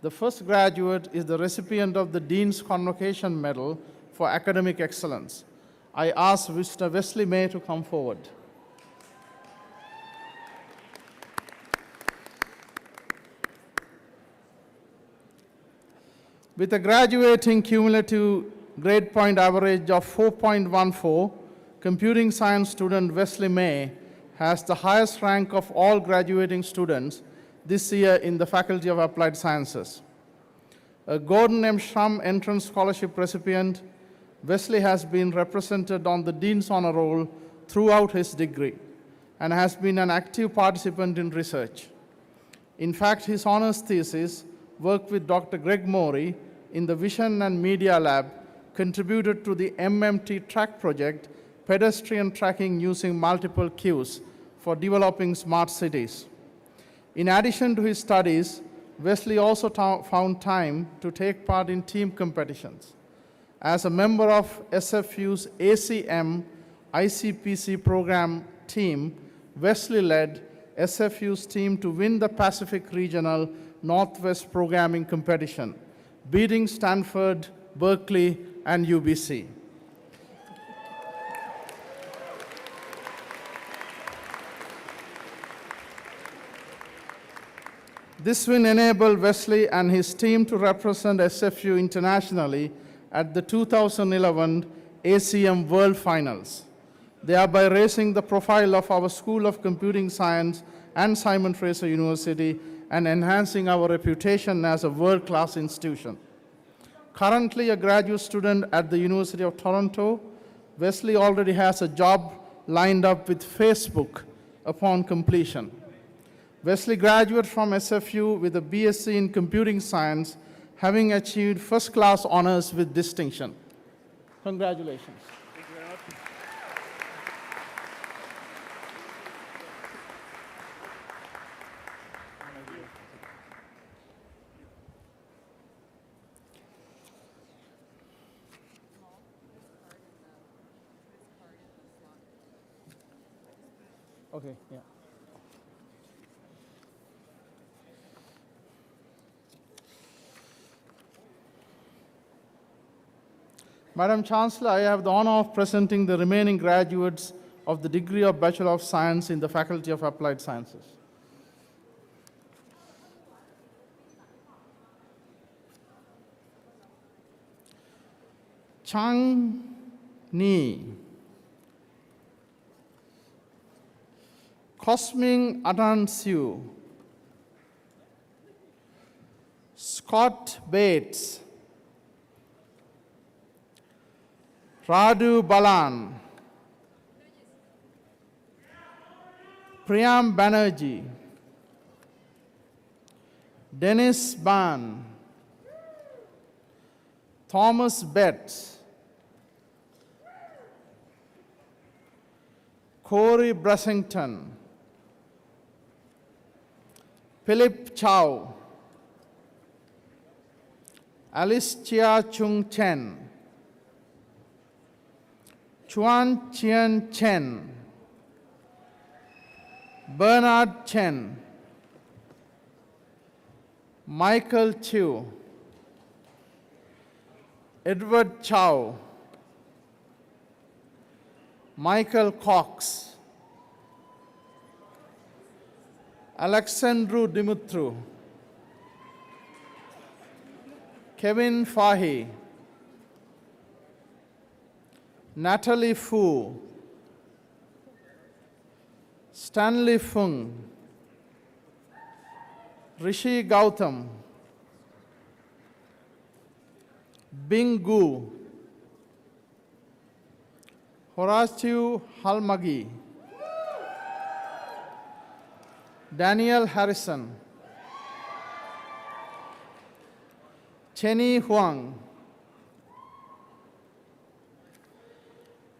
The first graduate is the recipient of the Dean's Convocation Medal for Academic Excellence. I ask Mr. Wesley May to come forward. With a graduating cumulative grade point average of 4.14, computing science student Wesley May has the highest rank of all graduating students this year in the Faculty of Applied Sciences. A Gordon M. Shrum Entrance Scholarship recipient, Wesley has been represented on the Dean's Honor Roll throughout his degree and has been an active participant in research. In fact, his honors thesis, work with Dr. Greg Morey in the Vision and Media Lab, contributed to the MMT track project, pedestrian tracking using multiple cues for developing smart cities. In addition to his studies, Wesley also found time to take part in team competitions. As a member of SFU's ACM ICPC program team, Wesley led SFU's team to win the Pacific Regional Northwest Programming Competition, beating Stanford, Berkeley, and UBC. This win enabled Wesley and his team to represent SFU internationally at the 2011 ACM World Finals, thereby raising the profile of our School of Computing Science and Simon Fraser University and enhancing our reputation as a world-class institution. Currently a graduate student at the University of Toronto, Wesley already has a job lined up with Facebook upon completion. Wesley graduated from SFU with a BSc in Computing Science, having achieved first-class honors with distinction. Congratulations. Thank you very much. Okay, yeah. Madam Chancellor, I have the honor of presenting the remaining graduates of the degree of Bachelor of Science in the Faculty of Applied Sciences. Chang Ni, Cosming Adansiu, Scott Bates, Radu Balan, Priyam Banerjee, Dennis Ban, Thomas Betts, Corey Bressington, Philip Chow, Alice Chia Chung Chen, Chuan Chien Chen, Bernard Chen, Michael Chiu, Edward Chow, Michael Cox, Alexandru Dimitru, Kevin Fahy, Natalie Fu, Stanley Fung, Rishi Gautam, Bing Gu, Horatiu Halmagi, Daniel Harrison, Chenny Huang,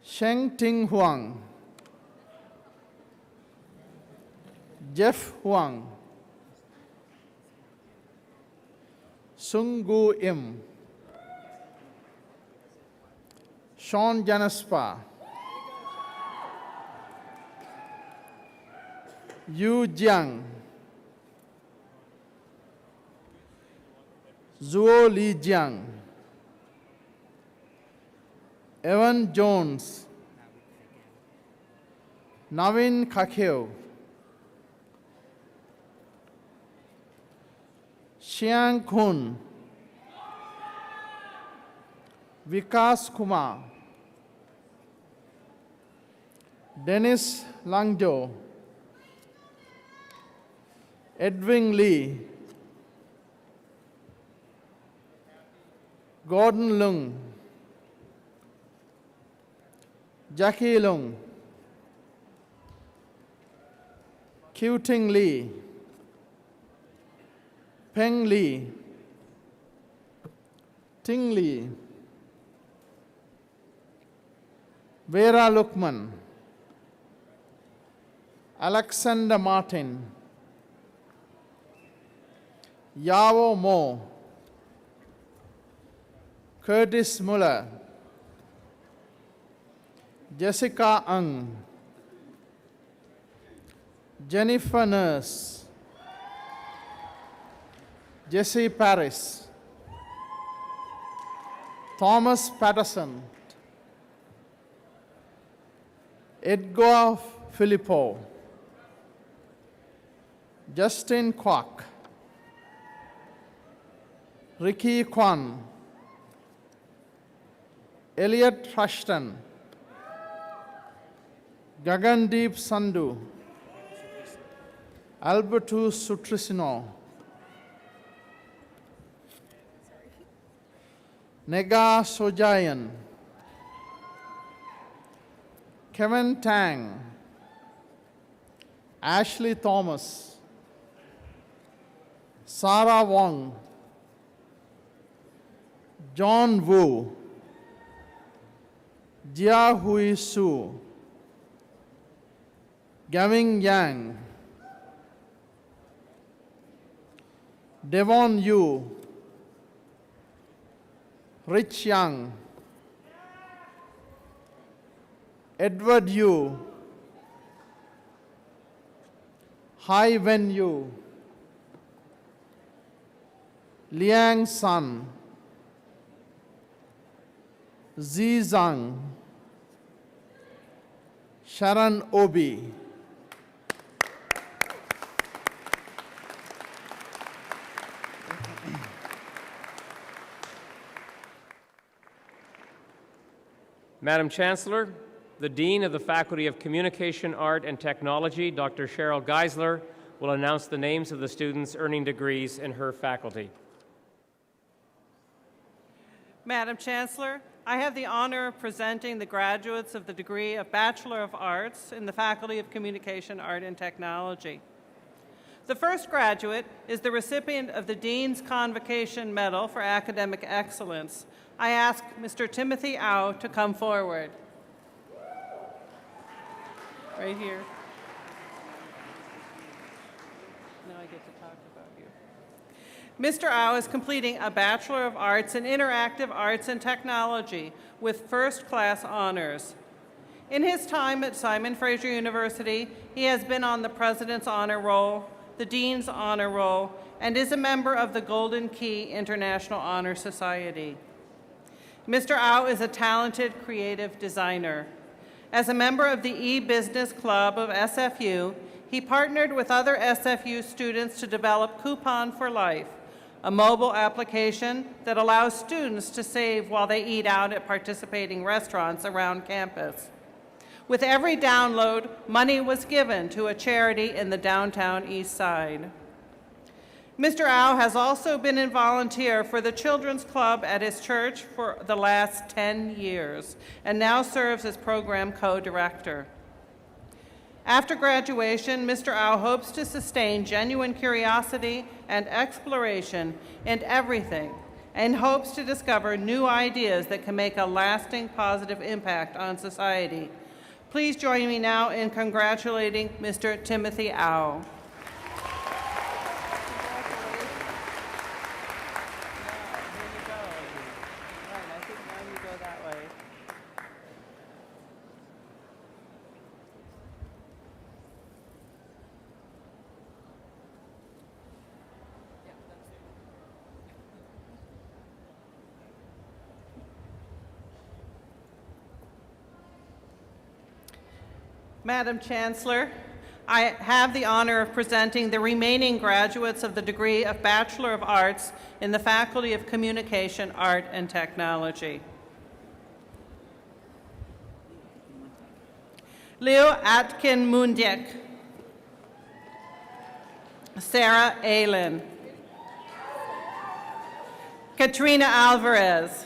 Sheng Ting Huang, Jeff Huang, Sung Gu Im, Sean Janaspa, Yu Jiang, Zuo Li Jiang, Evan Jones, Navin Kakeo, Xiang Kun, Vikas Kumar, Dennis Langjo, Edwin Lee, Gordon Lung, Jackie Lung, Q Ting Lee, Peng Lee, Ting Lee, Vera Lukman, Alexander Martin, Yao Mo, Curtis Muller, Jessica Ng, Jennifer Nurse, Jesse Paris, Thomas Patterson, Edgar Filippo, Justin Kwok, Ricky Kwan, Elliot Rushton, Gagandeep Sandhu, Albertus Sutrisino, Nega Sojayan, Kevin Tang, Ashley Thomas, Sarah Wong, John Wu, Jia Hui Su, Gavin Yang, Devon Yu, Rich Young, Edward Yu, Hai Wen Yu, Liang San, Zi Zhang, Sharon Obi. Madam Chancellor, the Dean of the Faculty of Communication, Art, and Technology, Dr. Cheryl Geisler, will announce the names of the students earning degrees in her faculty. Madam Chancellor, I have the honor of presenting the graduates of the degree of Bachelor of Arts in the Faculty of Communication, Art, and Technology. The first graduate is the recipient of the Dean's Convocation Medal for Academic Excellence. I ask Mr. Timothy Au to come forward. Right here. Now I get to talk about you. Mr. Au is completing a Bachelor of Arts in Interactive Arts and Technology with first-class honors. In his time at Simon Fraser University, he has been on the President's Honor Roll, the Dean's Honor Roll, and is a member of the Golden Key International Honor Society. Mr. Au is a talented creative designer. As a member of the e-Business Club of SFU, he partnered with other SFU students to develop Coupon for Life, a mobile application that allows students to save while they eat out at participating restaurants around campus. With every download, money was given to a charity in the downtown East Side. Mr. Au has also been a volunteer for the Children's Club at his church for the last 10 years and now serves as program co-director. After graduation, Mr. Au hopes to sustain genuine curiosity and exploration in everything and hopes to discover new ideas that can make a lasting positive impact on society. Please join me now in congratulating Mr. Timothy Au. Madam Chancellor, I have the honor of presenting the remaining graduates of the degree of Bachelor of Arts in the Faculty of Communication, Art, and Technology. Leo Atkin Mundiek, Sarah Aylin, Katrina Alvarez,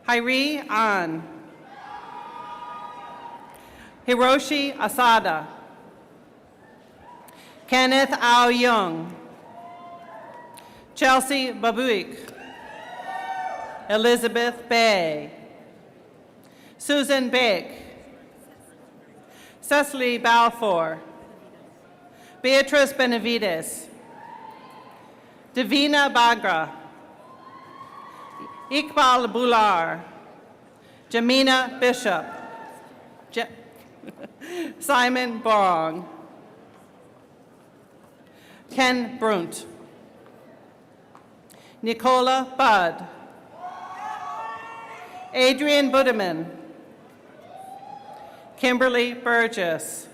Hairi An, Hiroshi Asada, Kenneth Au Young, Chelsea Babuik, Elizabeth Bay, Susan Bake, Cecily Balfour, Beatrice Benavides, Davina Bagra, Iqbal Bular, Jamina Bishop, Simon Bong, Ken Brunt, Nicola Budd, Adrian Budeman, Kimberly Burgess,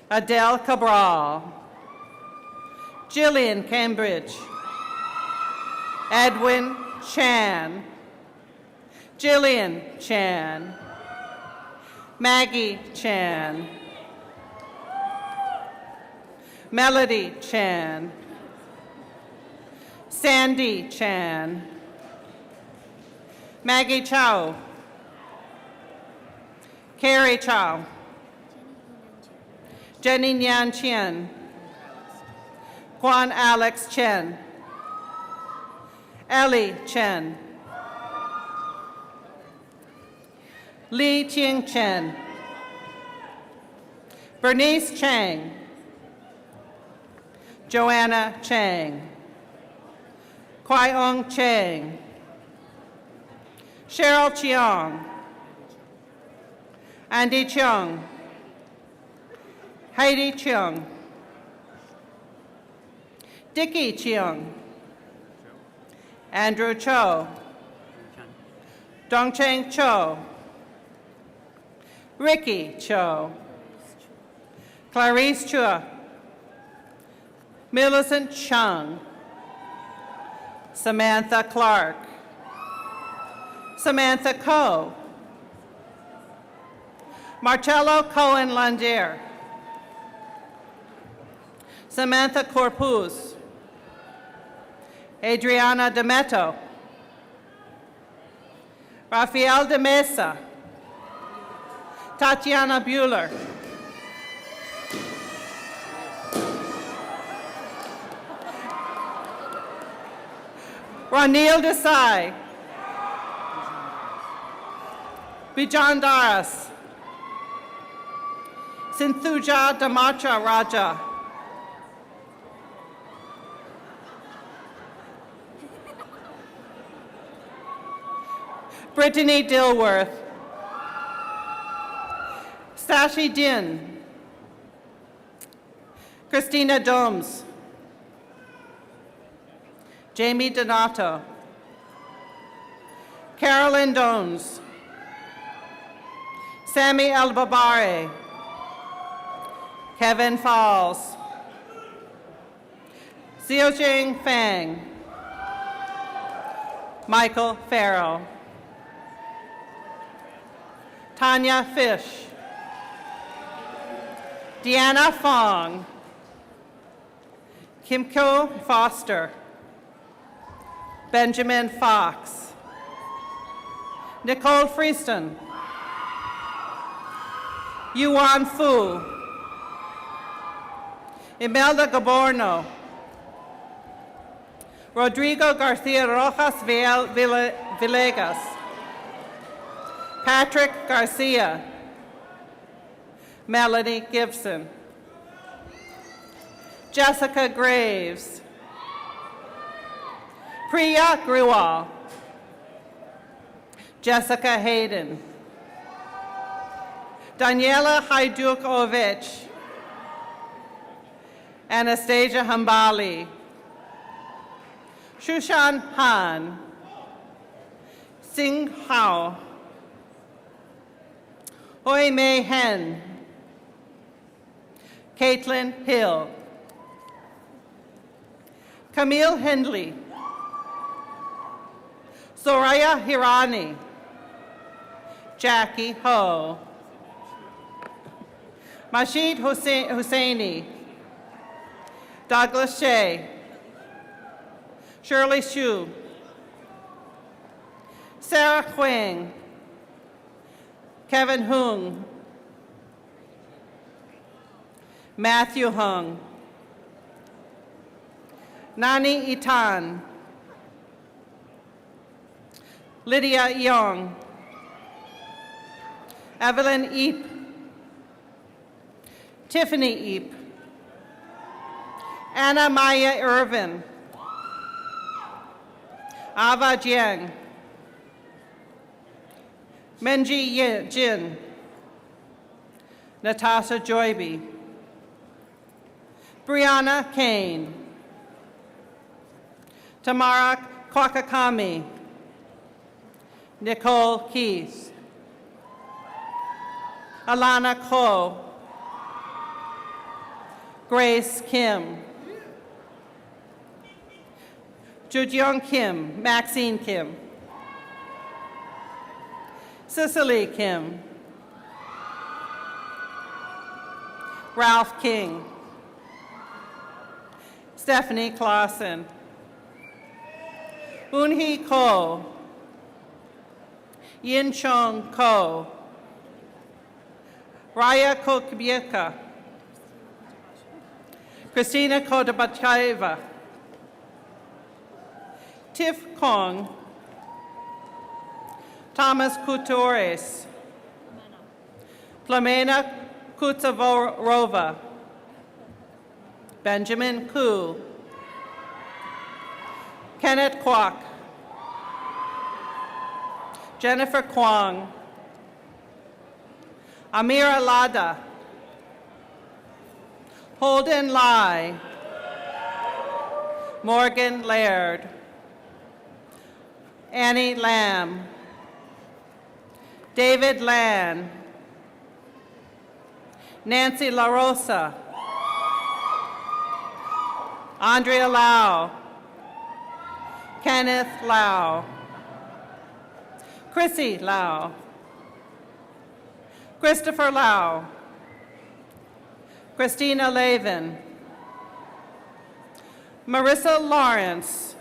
Adele Cabral, Jillian Cambridge, Edwin Chan, Jillian Chan, Maggie Chan, Melody Chan, Sandy Chan, Maggie Chow, Carrie Chow, Jenny Nyan Chien, Juan Alex Chen, Ellie Chen, Li Ting Chen, Bernice Chang, Joanna Chang, Kwai Ong Chang, Cheryl Cheong, Andy Cheong, Heidi Cheong, Dickie Cheong, Andrew Cho, Dongcheng Cho, Ricky Cho, Clarice Chua, Millicent Chung, Samantha Clark, Samantha Coe, Marcello Cohen Landier, Samantha Corpus, Adriana Demeto, Rafael de Mesa, Tatiana Bueller, Ronil Desai, Bijan Daras, Sinthuja Damacha Raja, Brittany Dilworth, Sashi Din, Christina Domes, Jamie Donato, Carolyn Dones, Sammy El-Babare, Kevin Falls, Xiaojing Fang, Michael Farrell, Tanya Fish, Deanna Fong, Kimko Foster, Benjamin Fox, Nicole Freeston, Yuan Fu, Imelda Gaborno, Rodrigo Garcia Rojas Villegas, Patrick Garcia, Melanie Gibson, Jessica Graves, Priya Grewal, Jessica Hayden, Daniela Hajdukovic, Anastasia Hambali, Shushan Han, Sing Hao, Hoi Mei Hen, Caitlin Hill, Camille Hindley, Soraya Hirani, Jackie Ho, Mashid Husseini, Douglas Shea, Shirley Shu, Sarah Huang, Kevin Hung, Matthew Hung, Nani Itan, Lydia Young, Evelyn Eep, Tiffany Eep, Anna Maya Irvin, Ava Jiang, Menji Jin, Natasha Joyby, Brianna Kane, Tamara Kwakakami, Nicole Keys, Alana Ko, Grace Kim, Jujeong Kim, Maxine Kim, Cicely Kim, Ralph King, Stephanie Clausen, Eunhee Ko, Yin Chong Ko, Raya Kokbieka, Christina Kodabatcheva, Tiff Kong, Thomas Coutures, Plamena Kutsavorova, Benjamin Koo, Kenneth Kwok, Jennifer Kwong, Amira Lada, Holden Lai, Morgan Laird, Annie Lamb, David Land, Nancy La Rosa, Andrea Lau, Kenneth Lau, Chrissy Lau, Christopher Lau, Christina Lavin, Marissa Lawrence,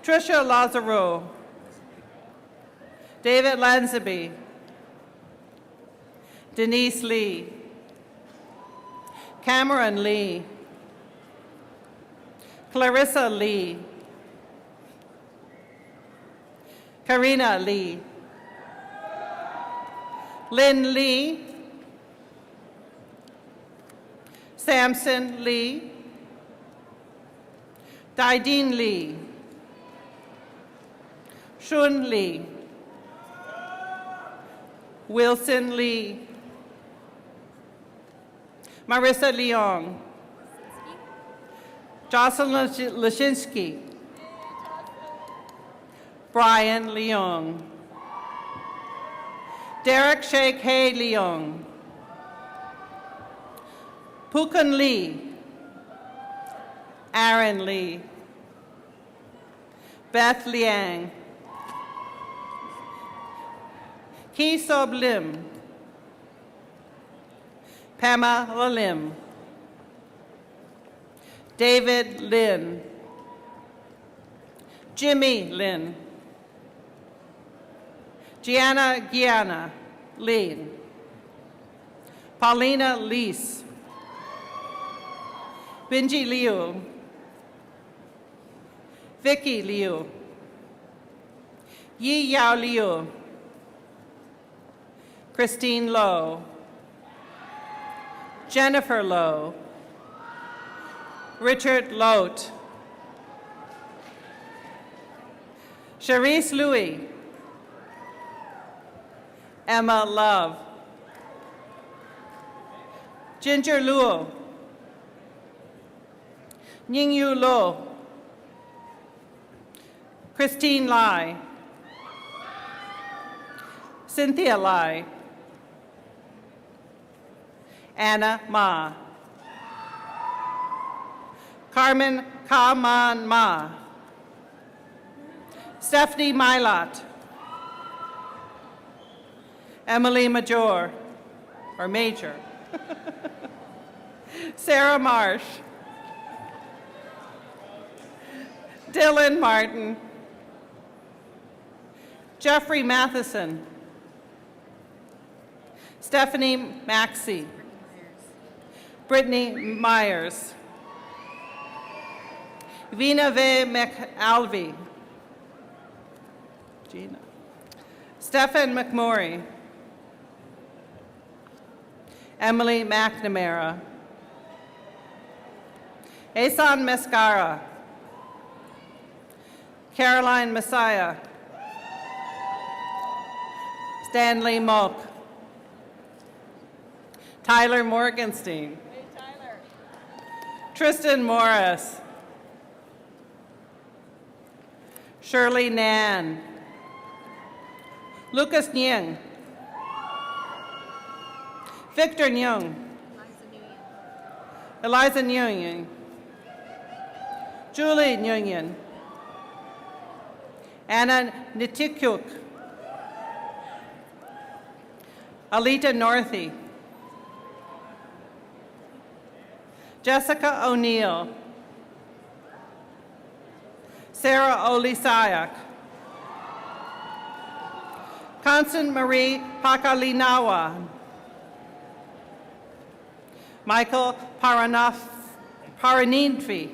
Tricia Lazaro, David Lansby, Denise Lee, Cameron Lee, Clarissa Lee, Karina Lee, Lynn Lee, Samson Lee, Didine Lee, Shun Lee, Wilson Lee, Marissa Leong, Jocelyn Lashinsky, Brian Leong, Derek Sheikh Hay Leong, Pukan Lee, Aaron Lee, Beth Liang, Ki Sob Lim, Pamela Lim, David Lin, Jimmy Lin, Gianna Lin, Paulina Lees, Benji Liu, Vicky Liu, Yi Yao Liu, Christine Lowe, Jennifer Lowe, Richard Lote, Charisse Louis, Emma Love, Ginger Luo, Ningyu Lo, Christine Lai, Cynthia Lai, Anna Ma, Carmen Kaman Ma, Stephanie Milot, Emily Major, or Major, Sarah Marsh, Dylan Martin, Jeffrey Matheson, Stephanie Maxey, Brittany Myers, Vina V. McAlvey, Gina, Stephen McMorry, Emily McNamara, Asan Mescara, Caroline Messiah, Stanley Moak, Tyler Morgenstein, Tristan Morris, Shirley Nan, Lucas Nying, Victor Nyung, Eliza Nguyen, Julie Nguyen, Anna Nitikuk, Alita Northy, Jessica O'Neill, Sarah Olisayak, Constant Marie Pakalinawa, Michael Paraninfi,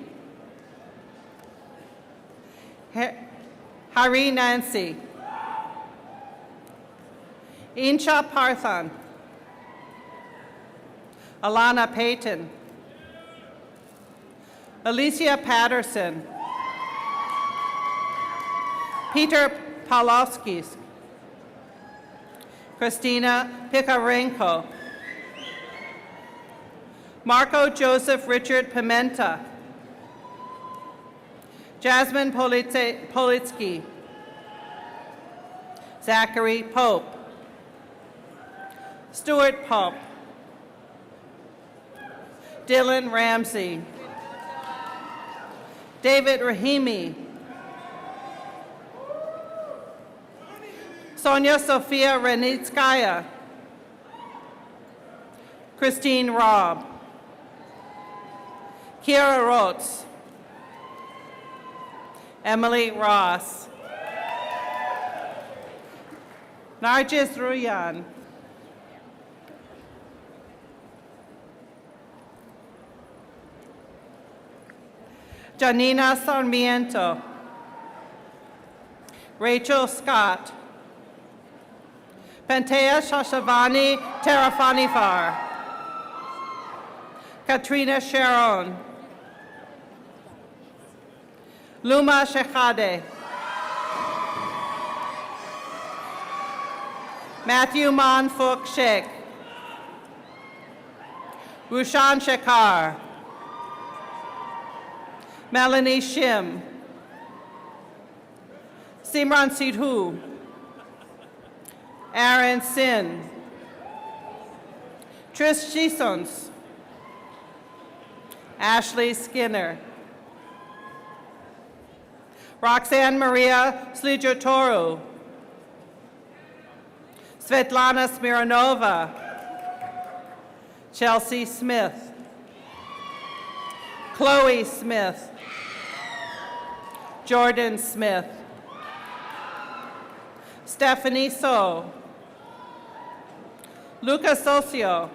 Hari Nancy, Insha Parthan, Alana Payton, Alicia Patterson, Peter Pawlowskis, Christina Pikarenko, Marco Joseph Richard Pimenta, Jasmine Politsky, Zachary Pope, Stuart Pope, Dylan Ramsey, David Rahimi, Sonia Sofia Renitskaya, Christine Robb, Kira Rotz, Emily Ross, Narjis Ruyan, Janina Sarmiento, Rachel Scott, Pantea Shashavani Terafanifar, Katrina Sharon, Luma Shekhade, Matthew Manfuk Sheikh, Rushan Shekhar, Melanie Shim, Simran Sidhu, Aaron Sin, Trish Chisons, Ashley Skinner, Roxanne Maria Slijotoru, Svetlana Smiranova, Chelsea Smith, Chloe Smith, Jordan Smith, Stephanie So, Luca Socio,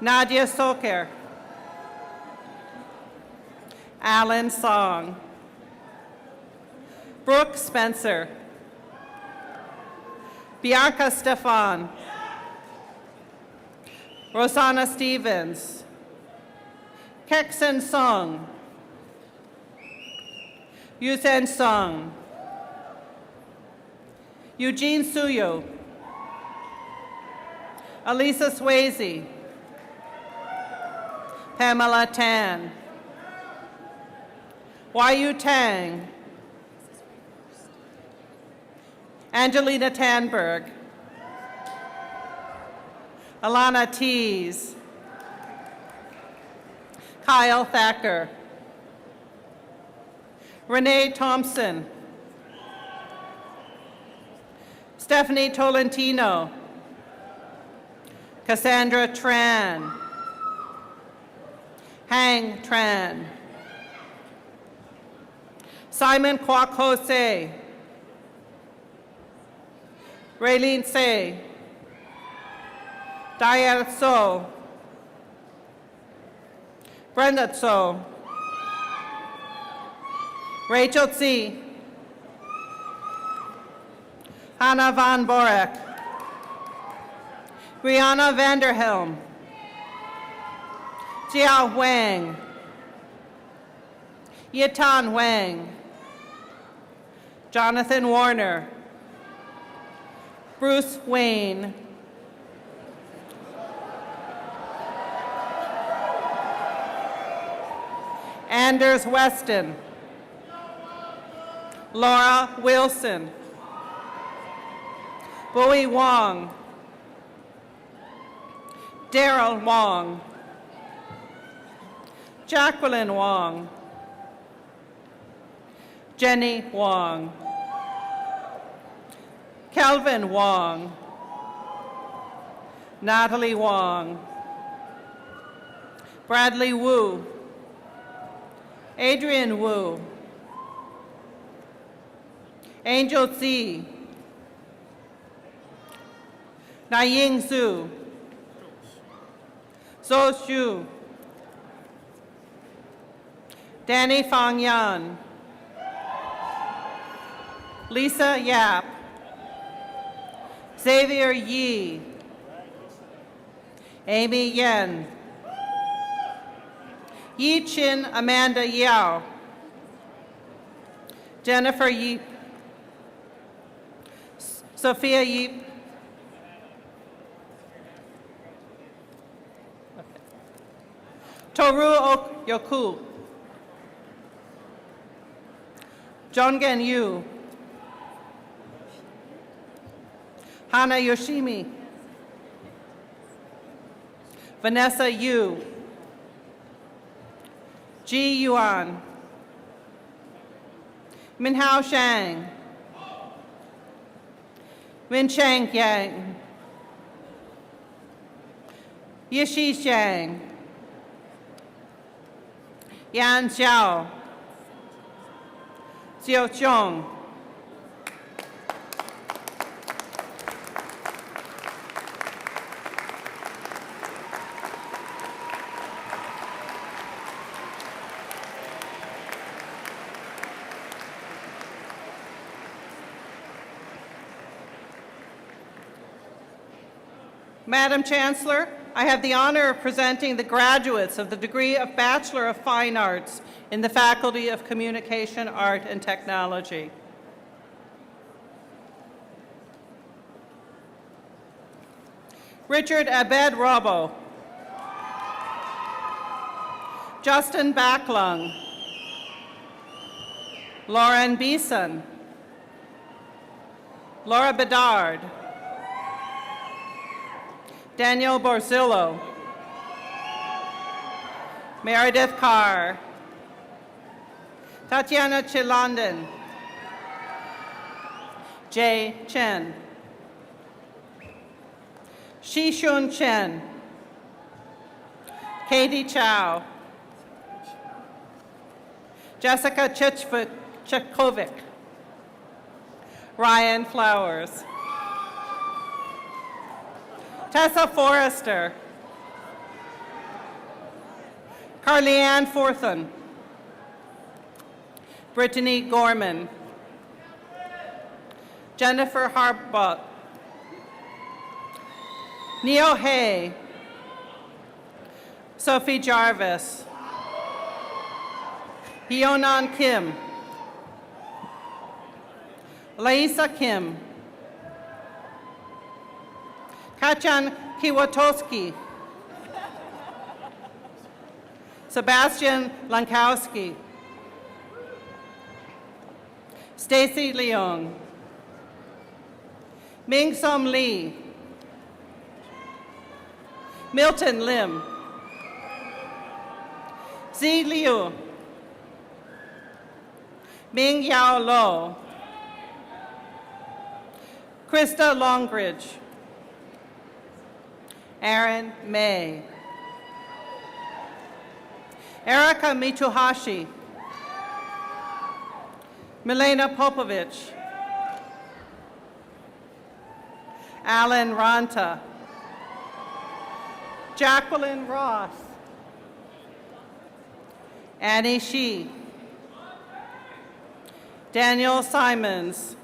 Nadia Soker. Alan Song. Brooke Spencer. Bianca Stefan. Rosanna Stevens. Kexen Song. Yusen Song. Eugene Suyo. Elisa Swayze. Pamela Tan. Wai-Yu Tang. Angelina Tanberg. Alana Tees. Kyle Thacker. Renee Thompson. Stephanie Tolentino. Cassandra Tran. Hang Tran. Simon Kwok Hose. Raylene Se. Diane So. Brenda So. Rachel Tse. Hannah Van Borek. Brianna Vanderhelm. Jia Wang. Yitan Wang. Jonathan Warner. Bruce Wayne. Anders Weston. Laura Wilson. Bowie Wong. Daryl Wong. Jacqueline Wong. Jenny Wong. Kelvin Wong. Natalie Wong. Bradley Wu. Adrian Wu. Angel Tse. Naiying Zhu. Zhou Xu. Danny Fong Yan. Lisa Yap. Xavier Yi. Amy Yen. Yi Chin Amanda Yao. Jennifer Yip. Sophia Yip. Toru Yoku. Jonggen Yu. Hana Yoshimi. Vanessa Yu. Ji Yuan. Minhao Shang. Wincheng Yang. Yishi Shang. Yan Xiao. Xiao Chong. Madam Chancellor, I have the honor of presenting the graduates of the degree of Bachelor of Fine Arts in the Faculty of Communication, Art, and Technology. Richard Abed Robo. Justin Backlung. Lauren Beeson. Laura Bedard. Daniel Borzillo. Meredith Carr. Tatiana Chilandon. Jay Chen. Shishun Chen. Katie Chow. Jessica Chechkovic. Ryan Flowers. Tessa Forrester. Carly-Ann Forthun. Brittany Gorman. Jennifer Harbot. Neo Hay. Sophie Jarvis. Hyonan Kim. Laisa Kim. Kachan Kiwatowski. Sebastian Lankowski. Stacy Leong. Ming Som Lee. Milton Lim. Zi Liu. Ming Yao Lo. Krista Longridge. Aaron May. Erica Mitsuhashi. Milena Popovich. Alan Ranta. Jacqueline Ross. Annie Shee. Daniel Simons.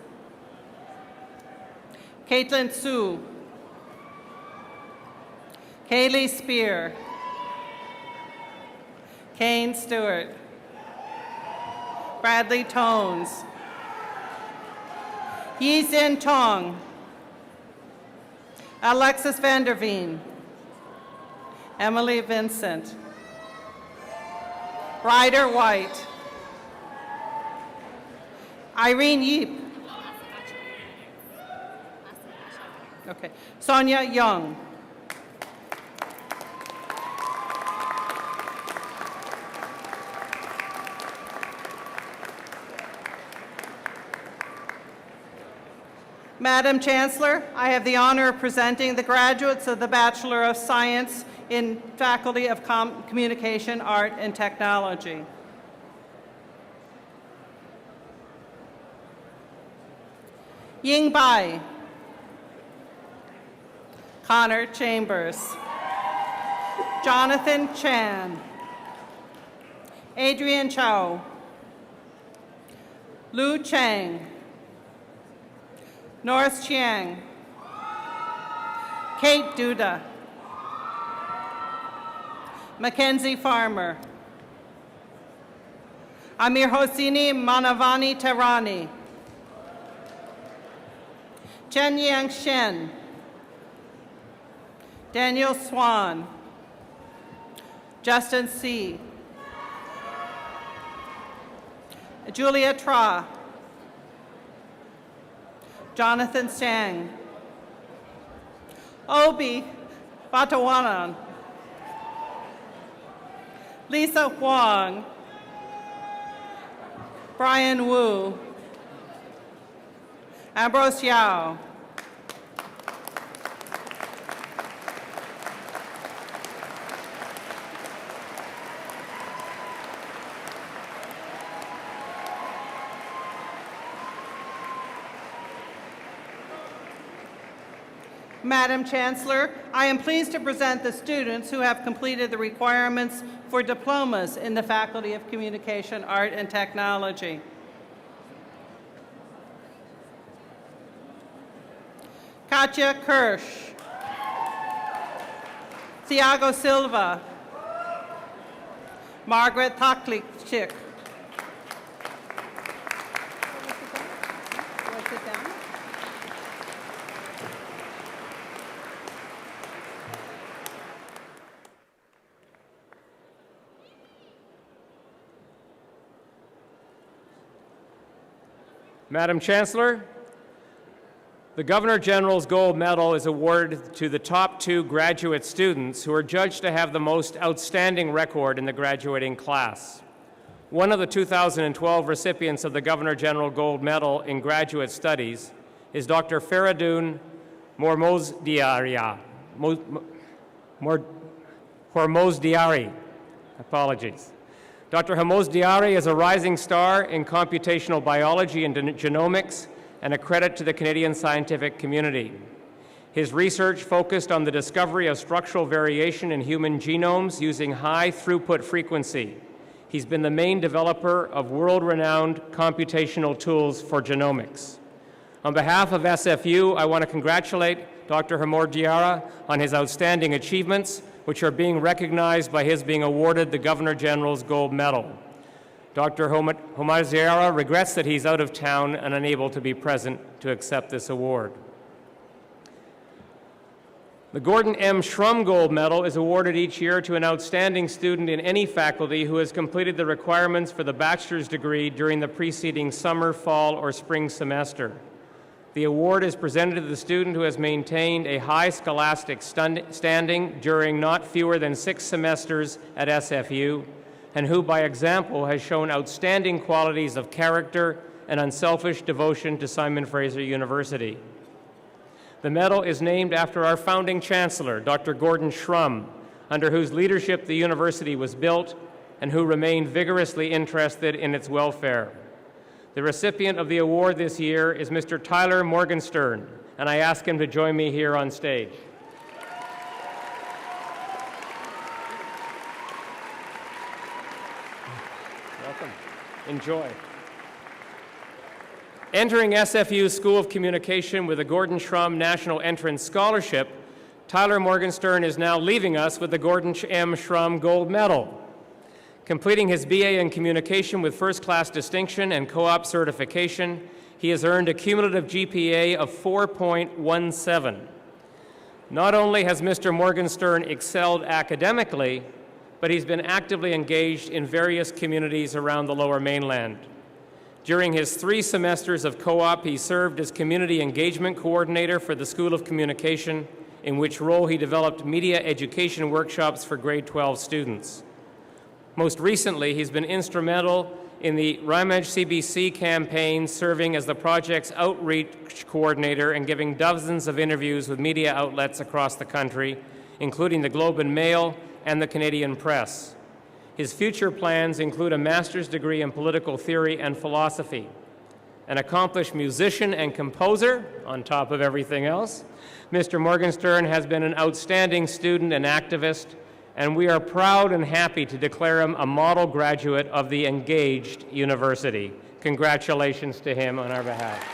Caitlin Sue. Kaylee Spear. Kane Stewart. Bradley Tones. Yi Zin Tong. Alexis Vanderveen. Emily Vincent. Ryder White. Irene Yeep. Okay. Sonia Young. Madam Chancellor, I have the honor of presenting the graduates of the Bachelor of Science in Faculty of Communication, Art, and Technology. Ying Bai. Connor Chambers. Jonathan Chan. Adrian Chow. Lu Chang. Norris Chiang. Kate Duda. Mackenzie Farmer. Amir Hosseini Manavani Terani. Chen Yang Shen. Daniel Swan. Justin C. Julia Tra. Jonathan Stang. Obi Batawanan. Lisa Huang. Brian Wu. Ambrose Yao. Madam Chancellor, I am pleased to present the students who have completed the requirements for diplomas in the Faculty of Communication, Art, and Technology. Katya Kirsch. Thiago Silva. Margaret Taklichik. Madam Chancellor, the Governor General's Gold Medal is awarded to the top 2 graduate students who are judged to have the most outstanding record in the graduating class. One of the 2012 recipients of the Governor General Gold Medal in Graduate Studies is Dr. Faridun Hormozdiari. Apologies. Dr. Hormozdiari is a rising star in computational biology and genomics and a credit to the Canadian scientific community. His research focused on the discovery of structural variation in human genomes using high throughput frequency. He's been the main developer of world-renowned computational tools for genomics. On behalf of SFU, I want to congratulate Dr. Hamor Diarra on his outstanding achievements, which are being recognized by his being awarded the Governor General's Gold Medal. Dr. Hamor Diarra regrets that he's out of town and unable to be present to accept this award. The Gordon M. Shrum Gold Medal is awarded each year to an outstanding student in any faculty who has completed the requirements for the bachelor's degree during the preceding summer, fall, or spring semester. The award is presented to the student who has maintained a high scholastic standing during not fewer than 6 semesters at SFU, and who, by example, has shown outstanding qualities of character and unselfish devotion to Simon Fraser University. The medal is named after our founding chancellor, Dr. Gordon Shrum, under whose leadership the university was built and who remained vigorously interested in its welfare. The recipient of the award this year is Mr. Tyler Morgenstern, and I ask him to join me here on stage. Welcome. Enjoy. Entering SFU's School of Communication with the Gordon Shrum National Entrance Scholarship, Tyler Morgenstern is now leaving us with the Gordon M. Shrum Gold Medal. Completing his BA in Communication with first-class distinction and co-op certification, he has earned a cumulative GPA of 4.17. Not only has Mr. Morgenstern excelled academically, but he's been actively engaged in various communities around the Lower Mainland. During his 3 semesters of co-op, he served as Community Engagement Coordinator for the School of Communication, in which role he developed media education workshops for grade 12 students. Most recently, he's been instrumental in the Rymaj CBC campaign, serving as the project's outreach coordinator and giving dozens of interviews with media outlets across the country, including the Globe and Mail and the Canadian Press. His future plans include a master's degree in political theory and philosophy. An accomplished musician and composer, on top of everything else, Mr. Morgenstern has been an outstanding student and activist, and we are proud and happy to declare him a model graduate of the Engaged University. Congratulations to him on our behalf.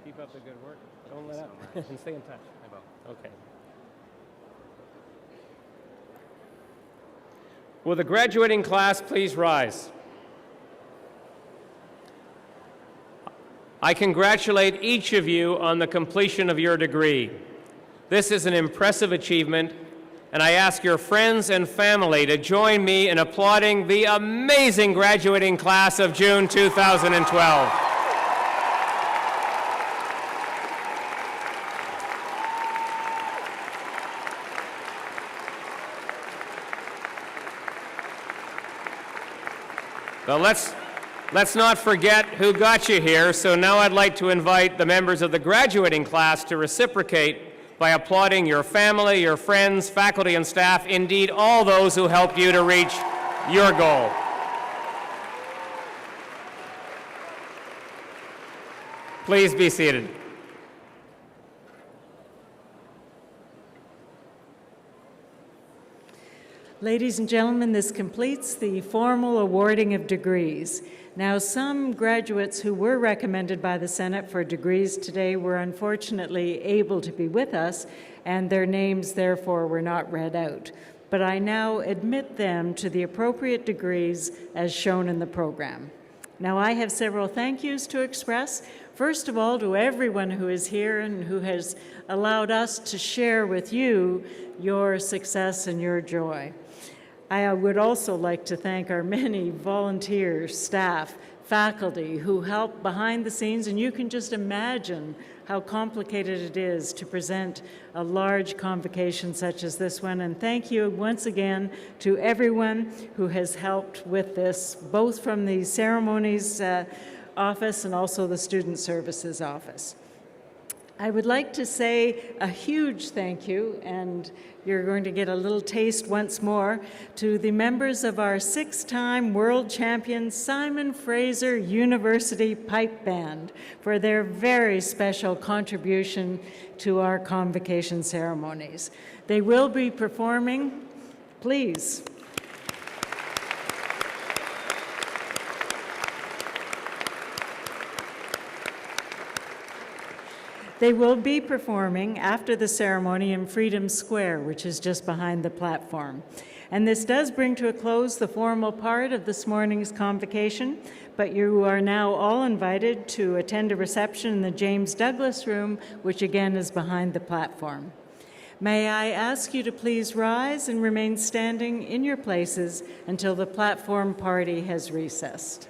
Keep up the good work. Don't let up. And stay in touch. I will. Okay. Will the graduating class please rise? I congratulate each of you on the completion of your degree. This is an impressive achievement, and I ask your friends and family to join me in applauding the amazing graduating class of June 2012. Well, let's not forget who got you here, so now I'd like to invite the members of the graduating class to reciprocate by applauding your family, your friends, faculty and staff, indeed all those who helped you to reach your goal. Please be seated. Ladies and gentlemen, this completes the formal awarding of degrees. Now, some graduates who were recommended by the Senate for degrees today were unfortunately able to be with us, and their names, therefore, were not read out. But I now admit them to the appropriate degrees as shown in the program. Now, I have several thank yous to express. First of all, to everyone who is here and who has allowed us to share with you your success and your joy. I would also like to thank our many volunteers, staff, faculty who help behind the scenes, and you can just imagine how complicated it is to present a large convocation such as this one. And thank you once again to everyone who has helped with this, both from the ceremonies office and also the Student Services office. I would like to say a huge thank you, and you're going to get a little taste once more, to the members of our 6-time world champion Simon Fraser University Pipe Band for their very special contribution to our convocation ceremonies. They will be performing, please. They will be performing after the ceremony in Freedom Square, which is just behind the platform. And this does bring to a close the formal part of this morning's convocation, but you are now all invited to attend a reception in the James Douglas Room, which again is behind the platform. May I ask you to please rise and remain standing in your places until the platform party has recessed.